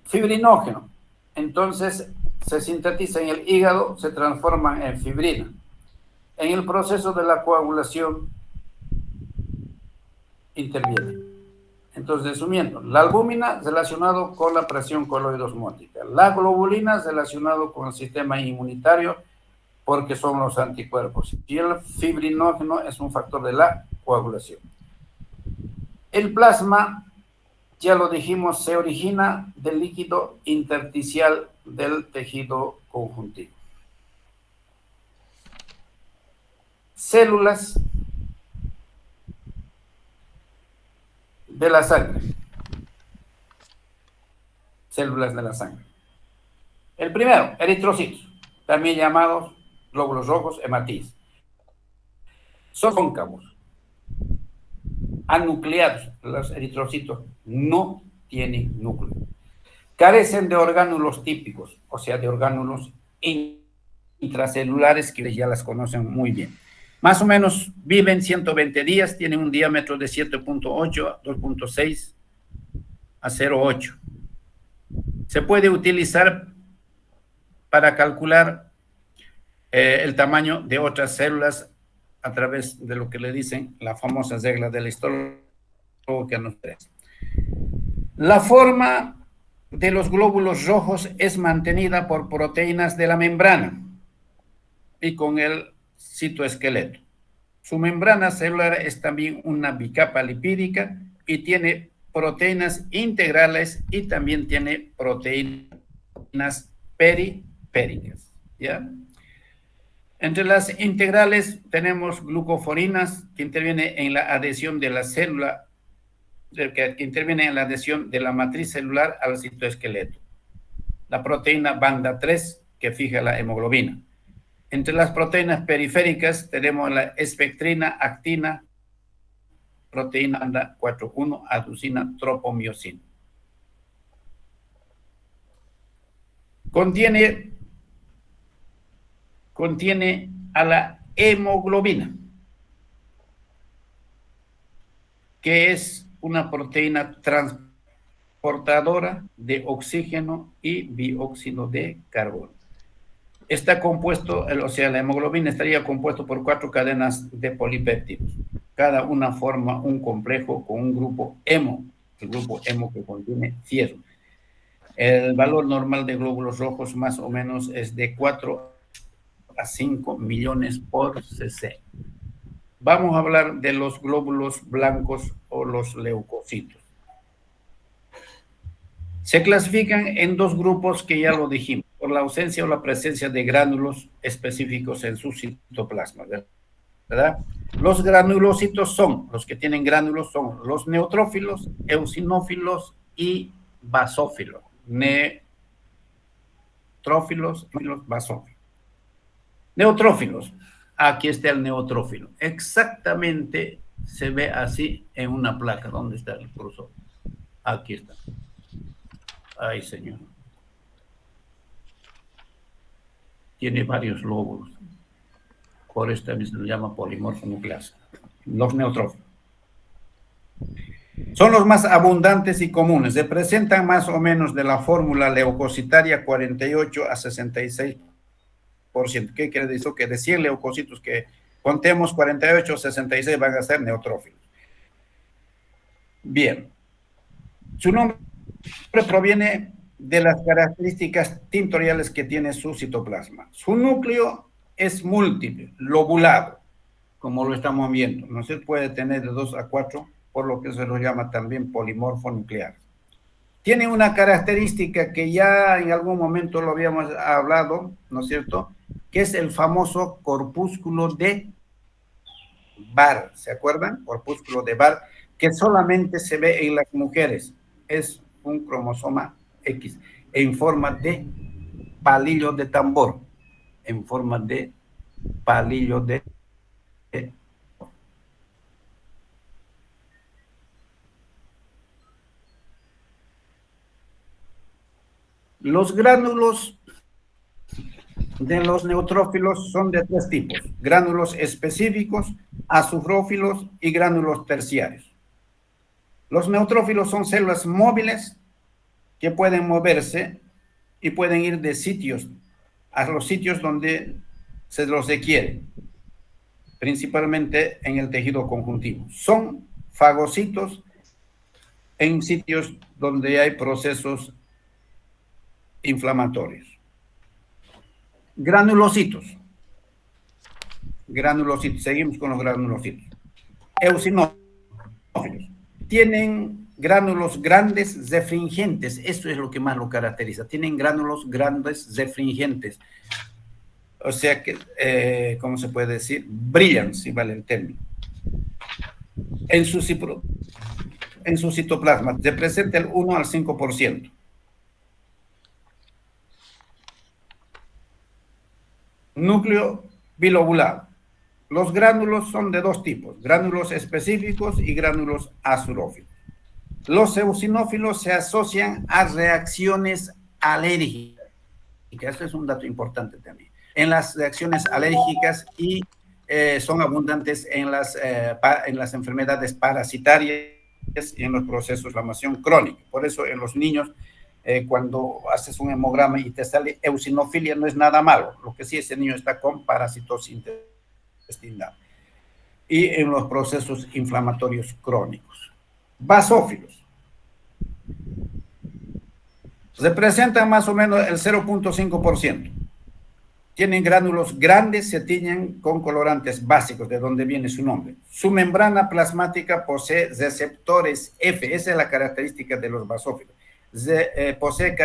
Fibrinógeno. Entonces, se sintetiza en el hígado, se transforma en fibrina. En el proceso de la coagulación interviene. Entonces, resumiendo, la albúmina relacionado con la presión coloidosmótica, la globulina relacionado con el sistema inmunitario porque son los anticuerpos, y el fibrinógeno es un factor de la coagulación. El plasma, ya lo dijimos, se origina del líquido intersticial del tejido conjuntivo. Células de la sangre. Células de la sangre. El primero, eritrocitos, también llamados glóbulos rojos, hematíes. Son cóncavos, anucleados. Los eritrocitos no tienen núcleo. Carecen de orgánulos típicos, o sea, de orgánulos intracelulares que ya las conocen muy bien. Más o menos viven 120 días, tienen un diámetro de 7.8 a 2.6 a 0.8. Se puede utilizar para calcular el tamaño de otras células a través de lo que le dicen la famosa regla del histólogo que nos interesa. La forma de los glóbulos rojos es mantenida por proteínas de la membrana y con el citoesqueleto. Su membrana celular es también una bicapa lipídica y tiene proteínas integrales y también tiene proteínas periféricas, ¿ya? Entre las integrales tenemos glucoforinas, que intervienen en la adhesión de la célula, que interviene en la adhesión de la matriz celular al citoesqueleto. La proteína banda 3, que fija la hemoglobina. Entre las proteínas periféricas tenemos la espectrina, actina, proteína banda 4.1, aducina, tropomiosina. Contiene a la hemoglobina, que es una proteína transportadora de oxígeno y dióxido de carbono. Está compuesto, o sea, la hemoglobina estaría compuesto por 4 cadenas de polipéptidos. Cada una forma un complejo con un grupo hemo, el grupo hemo que contiene fierro. El valor normal de glóbulos rojos más o menos es de 4 a 5 millones por cc. Vamos a hablar de los glóbulos blancos o los leucocitos. Se clasifican en 2 grupos que ya lo dijimos, por la ausencia o la presencia de gránulos específicos en su citoplasma, ¿verdad? Los granulocitos son, los que tienen gránulos son los neutrófilos, eosinófilos y basófilos. Neutrófilos, basófilos. Neutrófilos. Aquí está el neutrófilo. Exactamente se ve así en una placa. ¿Dónde está el cursor? Aquí está. Ay, señor. Tiene varios lóbulos. Por esta se le llama polimorfo nucleasa. Los neutrófilos. Son los más abundantes y comunes. Se presentan más o menos de la fórmula leucocitaria 48 a 66%. ¿Qué quiere decir? Que de 100 leucocitos que contemos, 48 o 66 van a ser neutrófilos. Bien. Su nombre proviene de las características tintoriales que tiene su citoplasma. Su núcleo es múltiple, lobulado, como lo estamos viendo. No se puede tener de 2 a 4, por lo que se lo llama también polimorfo nuclear. Tiene una característica que ya en algún momento lo habíamos hablado, ¿no es cierto?, que es el famoso corpúsculo de Barr. ¿Se acuerdan? Corpúsculo de Barr, que solamente se ve en las mujeres. Es un cromosoma X en forma de palillo de tambor, en forma de palillo de Los gránulos de los neutrófilos son de 3 tipos: gránulos específicos, azufrófilos y gránulos terciarios. Los neutrófilos son células móviles que pueden moverse y pueden ir de sitios a los sitios donde se los requiere, principalmente en el tejido conjuntivo. Son fagocitos en sitios donde hay procesos inflamatorios. Granulocitos. Seguimos con los granulocitos. Eosinófilos. Tienen gránulos grandes refringentes. Esto es lo que más lo caracteriza. Tienen gránulos grandes refringentes. O sea que, ¿cómo se puede decir? Brillan, si vale el término. En su citoplasma se presenta el 1 al 5%. Núcleo bilobulado. Los gránulos son de 2 tipos: gránulos específicos y gránulos azurófilos. Los eosinófilos se asocian a reacciones alérgicas. Este es un dato importante también. En las reacciones alérgicas y son abundantes en las enfermedades parasitarias y en los procesos de inflamación crónica. Por eso en los niños, cuando haces un hemograma y te sale eosinofilia, no es nada malo. Lo que sí, ese niño está con parasitosis intestinal. Y en los procesos inflamatorios crónicos. Basófilos. Representan más o menos el 0.5%. Tienen gránulos grandes, se tiñen con colorantes básicos, de donde viene su nombre. Su membrana plasmática posee receptores F, esa es la característica de los basófilos. Posee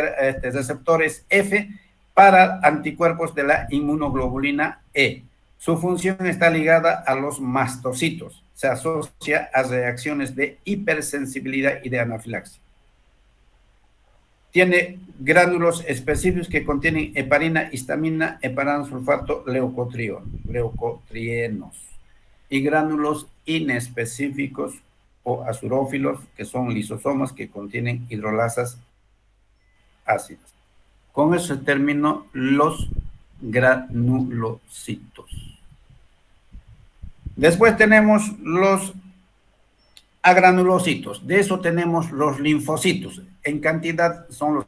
receptores F para anticuerpos de la inmunoglobulina E. Su función está ligada a los mastocitos. Se asocia a reacciones de hipersensibilidad y de anafilaxia. Tiene gránulos específicos que contienen heparina, histamina, sulfato, leucotrienos. Y gránulos inespecíficos o azurófilos, que son lisosomas que contienen hidrolasas ácidas. Con eso termino los granulocitos. Después tenemos los agranulocitos. De eso tenemos los linfocitos. En cantidad son los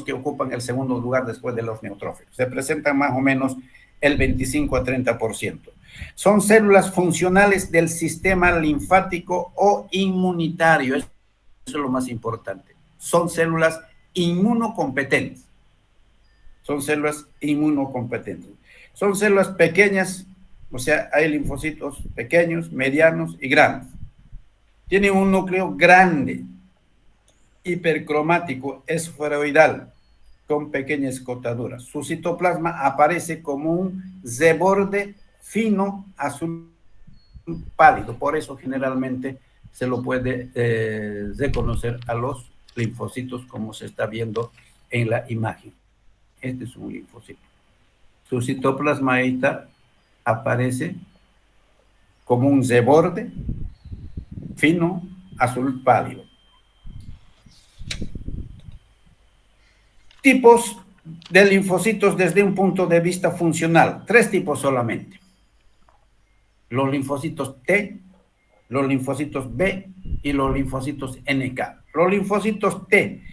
que ocupan el segundo lugar después de los neutrófilos. Se presentan más o menos el 25 a 30%. Son células funcionales del sistema linfático o inmunitario. Eso es lo más importante. Son células inmunocompetentes. Son células inmunocompetentes. Son células pequeñas, o sea, hay linfocitos pequeños, medianos y grandes. Tienen un núcleo grande, hipercromático, esferoidal, con pequeñas escotaduras. Su citoplasma aparece como un reborde fino azul pálido. Por eso generalmente se lo puede reconocer a los linfocitos, como se está viendo en la imagen. Este es un linfocito. Su citoplasma ahorita aparece como un reborde fino azul pálido. Tipos de linfocitos desde un punto de vista funcional. 3 tipos solamente. Los linfocitos T, los linfocitos B y los linfocitos NK. Los linfocitos T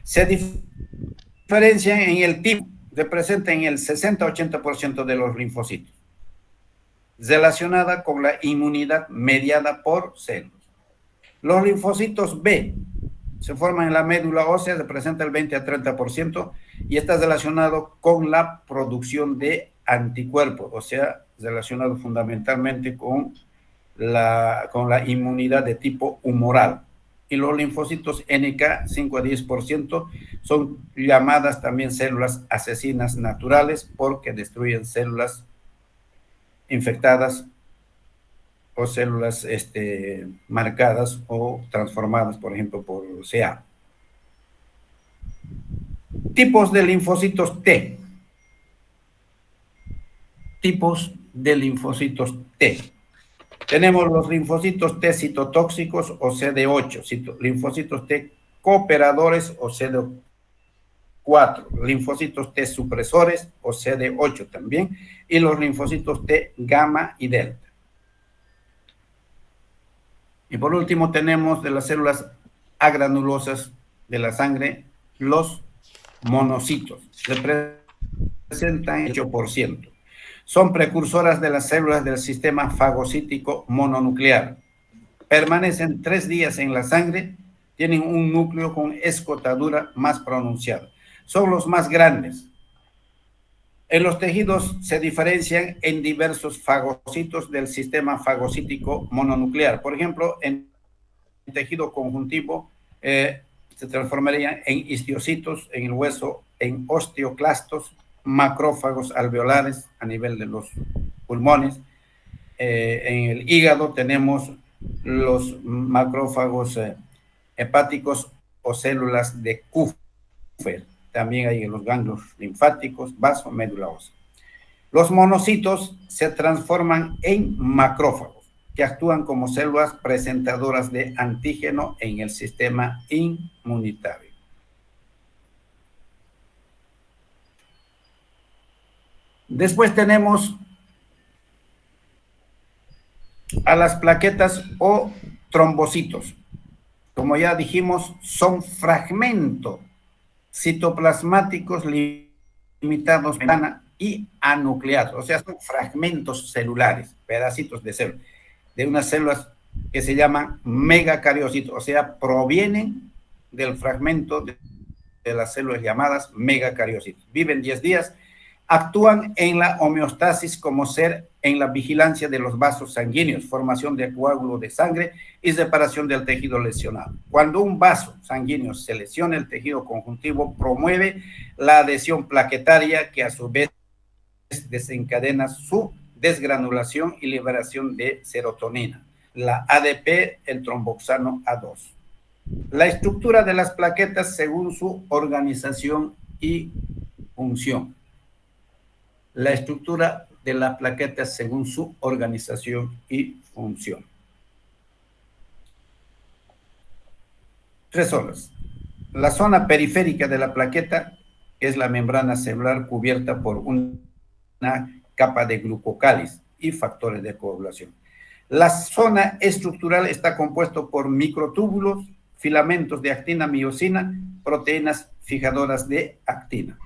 se diferencian en el tipo, representan el 60-80% de los linfocitos, relacionada con la inmunidad mediada por células. Los linfocitos B se forman en la médula ósea, representa el 20 a 30% y está relacionado con la producción de anticuerpos, o sea, relacionado fundamentalmente con la inmunidad de tipo humoral. Y los linfocitos NK, 5 a 10%, son llamadas también células asesinas naturales porque destruyen células infectadas o células marcadas o transformadas, por ejemplo, por CA. Tipos de linfocitos T. Tipos de linfocitos T. Tenemos los linfocitos T citotóxicos o CD8, linfocitos T cooperadores o CD4, linfocitos T supresores o CD8 también, y los linfocitos T gamma y delta. Y por último tenemos de las células agranulosas de la sangre, los monocitos, representan el 8%. Son precursoras de las células del sistema fagocítico mononuclear. Permanecen 3 días en la sangre, tienen un núcleo con escotadura más pronunciada. Son los más grandes. En los tejidos se diferencian en diversos fagocitos del sistema fagocítico mononuclear. Por ejemplo, en el tejido conjuntivo se transformarían en histiocitos, en el hueso, en osteoclastos, macrófagos alveolares a nivel de los pulmones. En el hígado tenemos los macrófagos hepáticos o células de Kupffer. También hay en los ganglios linfáticos, vaso, médula ósea. Los monocitos se transforman en macrófagos, que actúan como células presentadoras de antígeno en el sistema inmunitario. Después tenemos a las plaquetas o trombocitos. Como ya dijimos, son fragmentos citoplasmáticos limitados y anucleados, o sea, son fragmentos celulares, pedacitos de células, de unas células que se llaman megacariocitos, o sea, provienen del fragmento de las células llamadas megacariocitos. Viven 10 días, actúan en la homeostasis como ser en la vigilancia de los vasos sanguíneos, formación de coágulo de sangre y separación del tejido lesionado. Cuando un vaso sanguíneo se lesiona, el tejido conjuntivo promueve la adhesión plaquetaria que a su vez desencadena su desgranulación y liberación de serotonina, la ADP, el tromboxano A2. La estructura de las plaquetas según su organización y función. La estructura de las plaquetas según su organización y función. 3 zonas. La zona periférica de la plaqueta, que es la membrana celular cubierta por una capa de glucocáliz y factores de coagulación. La zona estructural está compuesta por microtúbulos, filamentos de actina, miosina, proteínas fijadoras de actina.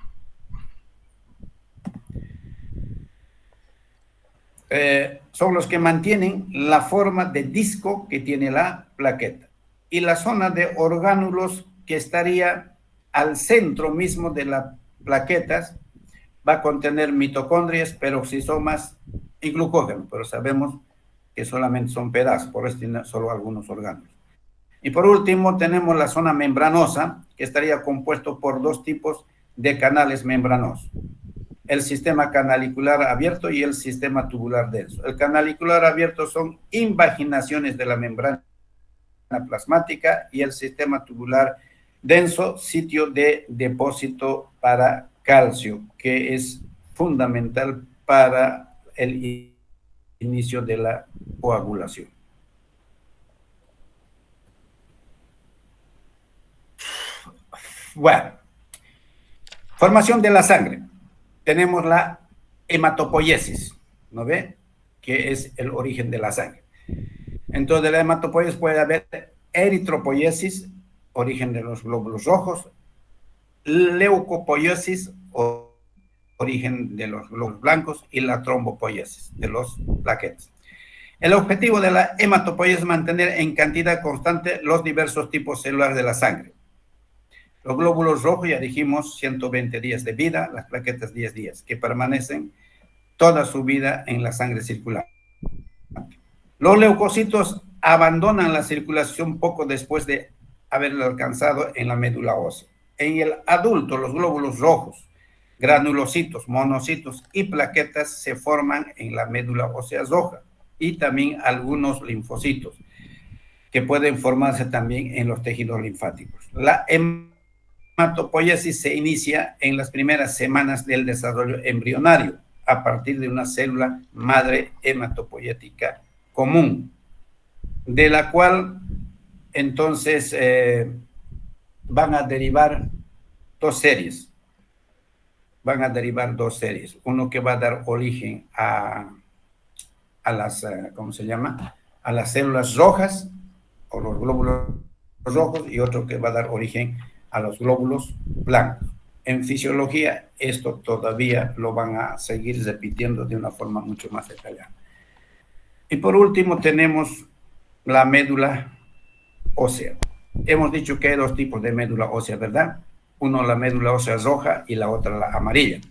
Son los que mantienen la forma de disco que tiene la plaqueta. Y la zona de orgánulos, que estaría al centro mismo de las plaquetas, va a contener mitocondrias, peroxisomas y glucógeno, pero sabemos que solamente son pedazos, por eso tiene solo algunos órganos. Y por último tenemos la zona membranosa, que estaría compuesto por 2 tipos de canales membranosos: el sistema canalicular abierto y el sistema tubular denso. El canalicular abierto son invaginaciones de la membrana plasmática, y el sistema tubular denso, sitio de depósito para calcio, que es fundamental para el inicio de la coagulación. Bueno, formación de la sangre. Tenemos la hematopoiesis, ¿no ve? Que es el origen de la sangre. Entonces, de la hematopoiesis puede haber eritropoiesis, origen de los glóbulos rojos, leucopoiesis, origen de los glóbulos blancos, y la trombopoiesis, de los plaquetas. El objetivo de la hematopoiesis es mantener en cantidad constante los diversos tipos celulares de la sangre. Los glóbulos rojos, ya dijimos, 120 días de vida, las plaquetas 10 días, que permanecen toda su vida en la sangre circulante. Los leucocitos abandonan la circulación poco después de haberla alcanzado en la médula ósea. En el adulto, los glóbulos rojos, granulocitos, monocitos y plaquetas se forman en la médula ósea roja, y también algunos linfocitos que pueden formarse también en los tejidos linfáticos. La hematopoiesis se inicia en las primeras semanas del desarrollo embrionario, a partir de una célula madre hematopoyética común, de la cual entonces van a derivar 2 series. Van a derivar 2 series. Uno que va a dar origen a las, ¿cómo se llama? A las células rojas, o los glóbulos rojos, y otro que va a dar origen a los glóbulos blancos. En fisiología, esto todavía lo van a seguir repitiendo de una forma mucho más detallada. Y por último tenemos la médula ósea. Hemos dicho que hay 2 tipos de médula ósea, ¿verdad? Uno, la médula ósea roja, y la otra, la amarilla.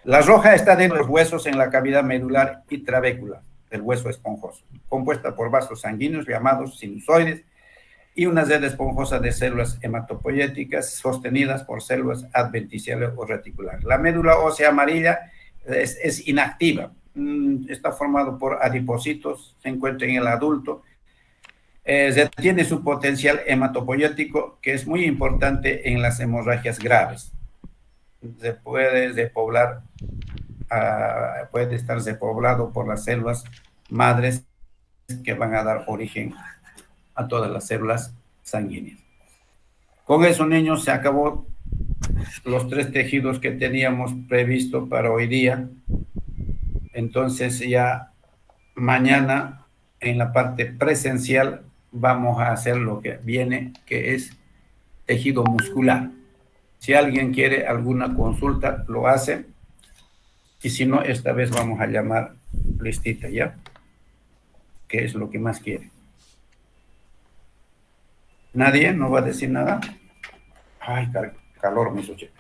La roja está dentro de los huesos, en la cavidad medular y trabécula, el hueso esponjoso, compuesta por vasos sanguíneos llamados sinusoides y una red esponjosa de células hematopoyéticas sostenidas por células adventiciales o reticulares. La médula ósea amarilla es inactiva, está formado por adipocitos, se encuentra en el adulto, tiene su potencial hematopoyético, que es muy importante en las hemorragias graves. Se puede despoblar, puede estar despoblado por las células madres que van a dar origen a todas las células sanguíneas. Con eso, niños, se acabó los 3 tejidos que teníamos previsto para hoy día. Entonces ya mañana en la parte presencial vamos a hacer lo que viene, que es tejido muscular. Si alguien quiere alguna consulta, lo hace. Y si no, esta vez vamos a llamar listita, ¿ya? ¿Qué es lo que más quiere? ¿Nadie? ¿No va a decir nada? Ay, calor, me suche.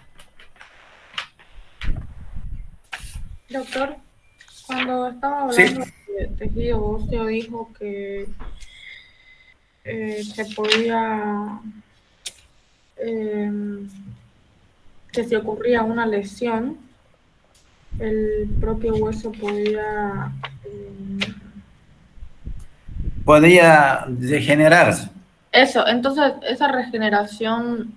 Doctor, cuando estaba Sí, hablando de tejido óseo, dijo que podía, eh, que si ocurría una lesión, el propio hueso podía, podría degenerarse. eso. Entonces, esa regeneración,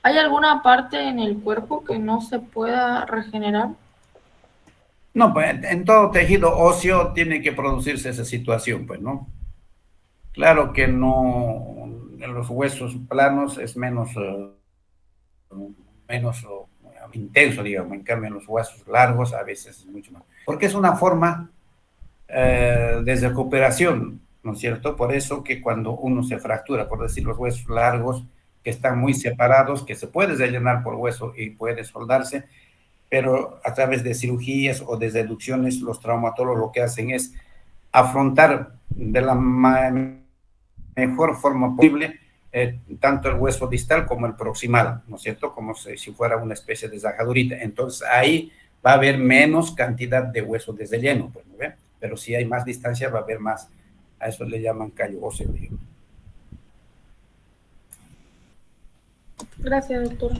¿hay alguna parte en el cuerpo que no se pueda regenerar? No, pues en todo tejido óseo tiene que producirse esa situación, pues, ¿no? Claro que no, en los huesos planos es menos intenso, digamos, en cambio en los huesos largos a veces es mucho más. Porque es una forma de recuperación, ¿no es cierto? Por eso que cuando uno se fractura, por decir los huesos largos, que están muy separados, que se puede rellenar por hueso y puede soldarse, pero a través de cirugías o de reducciones, los traumatólogos lo que hacen es afrontar de la mejor forma posible tanto el hueso distal como el proximal, ¿no es cierto? Como si fuera una especie de rajadurita. Entonces ahí va a haber menos cantidad de hueso de relleno, pues, ¿no ve? Pero si hay más distancia va a haber más, a eso le llaman callo óseo, digamos. Gracias, doctor.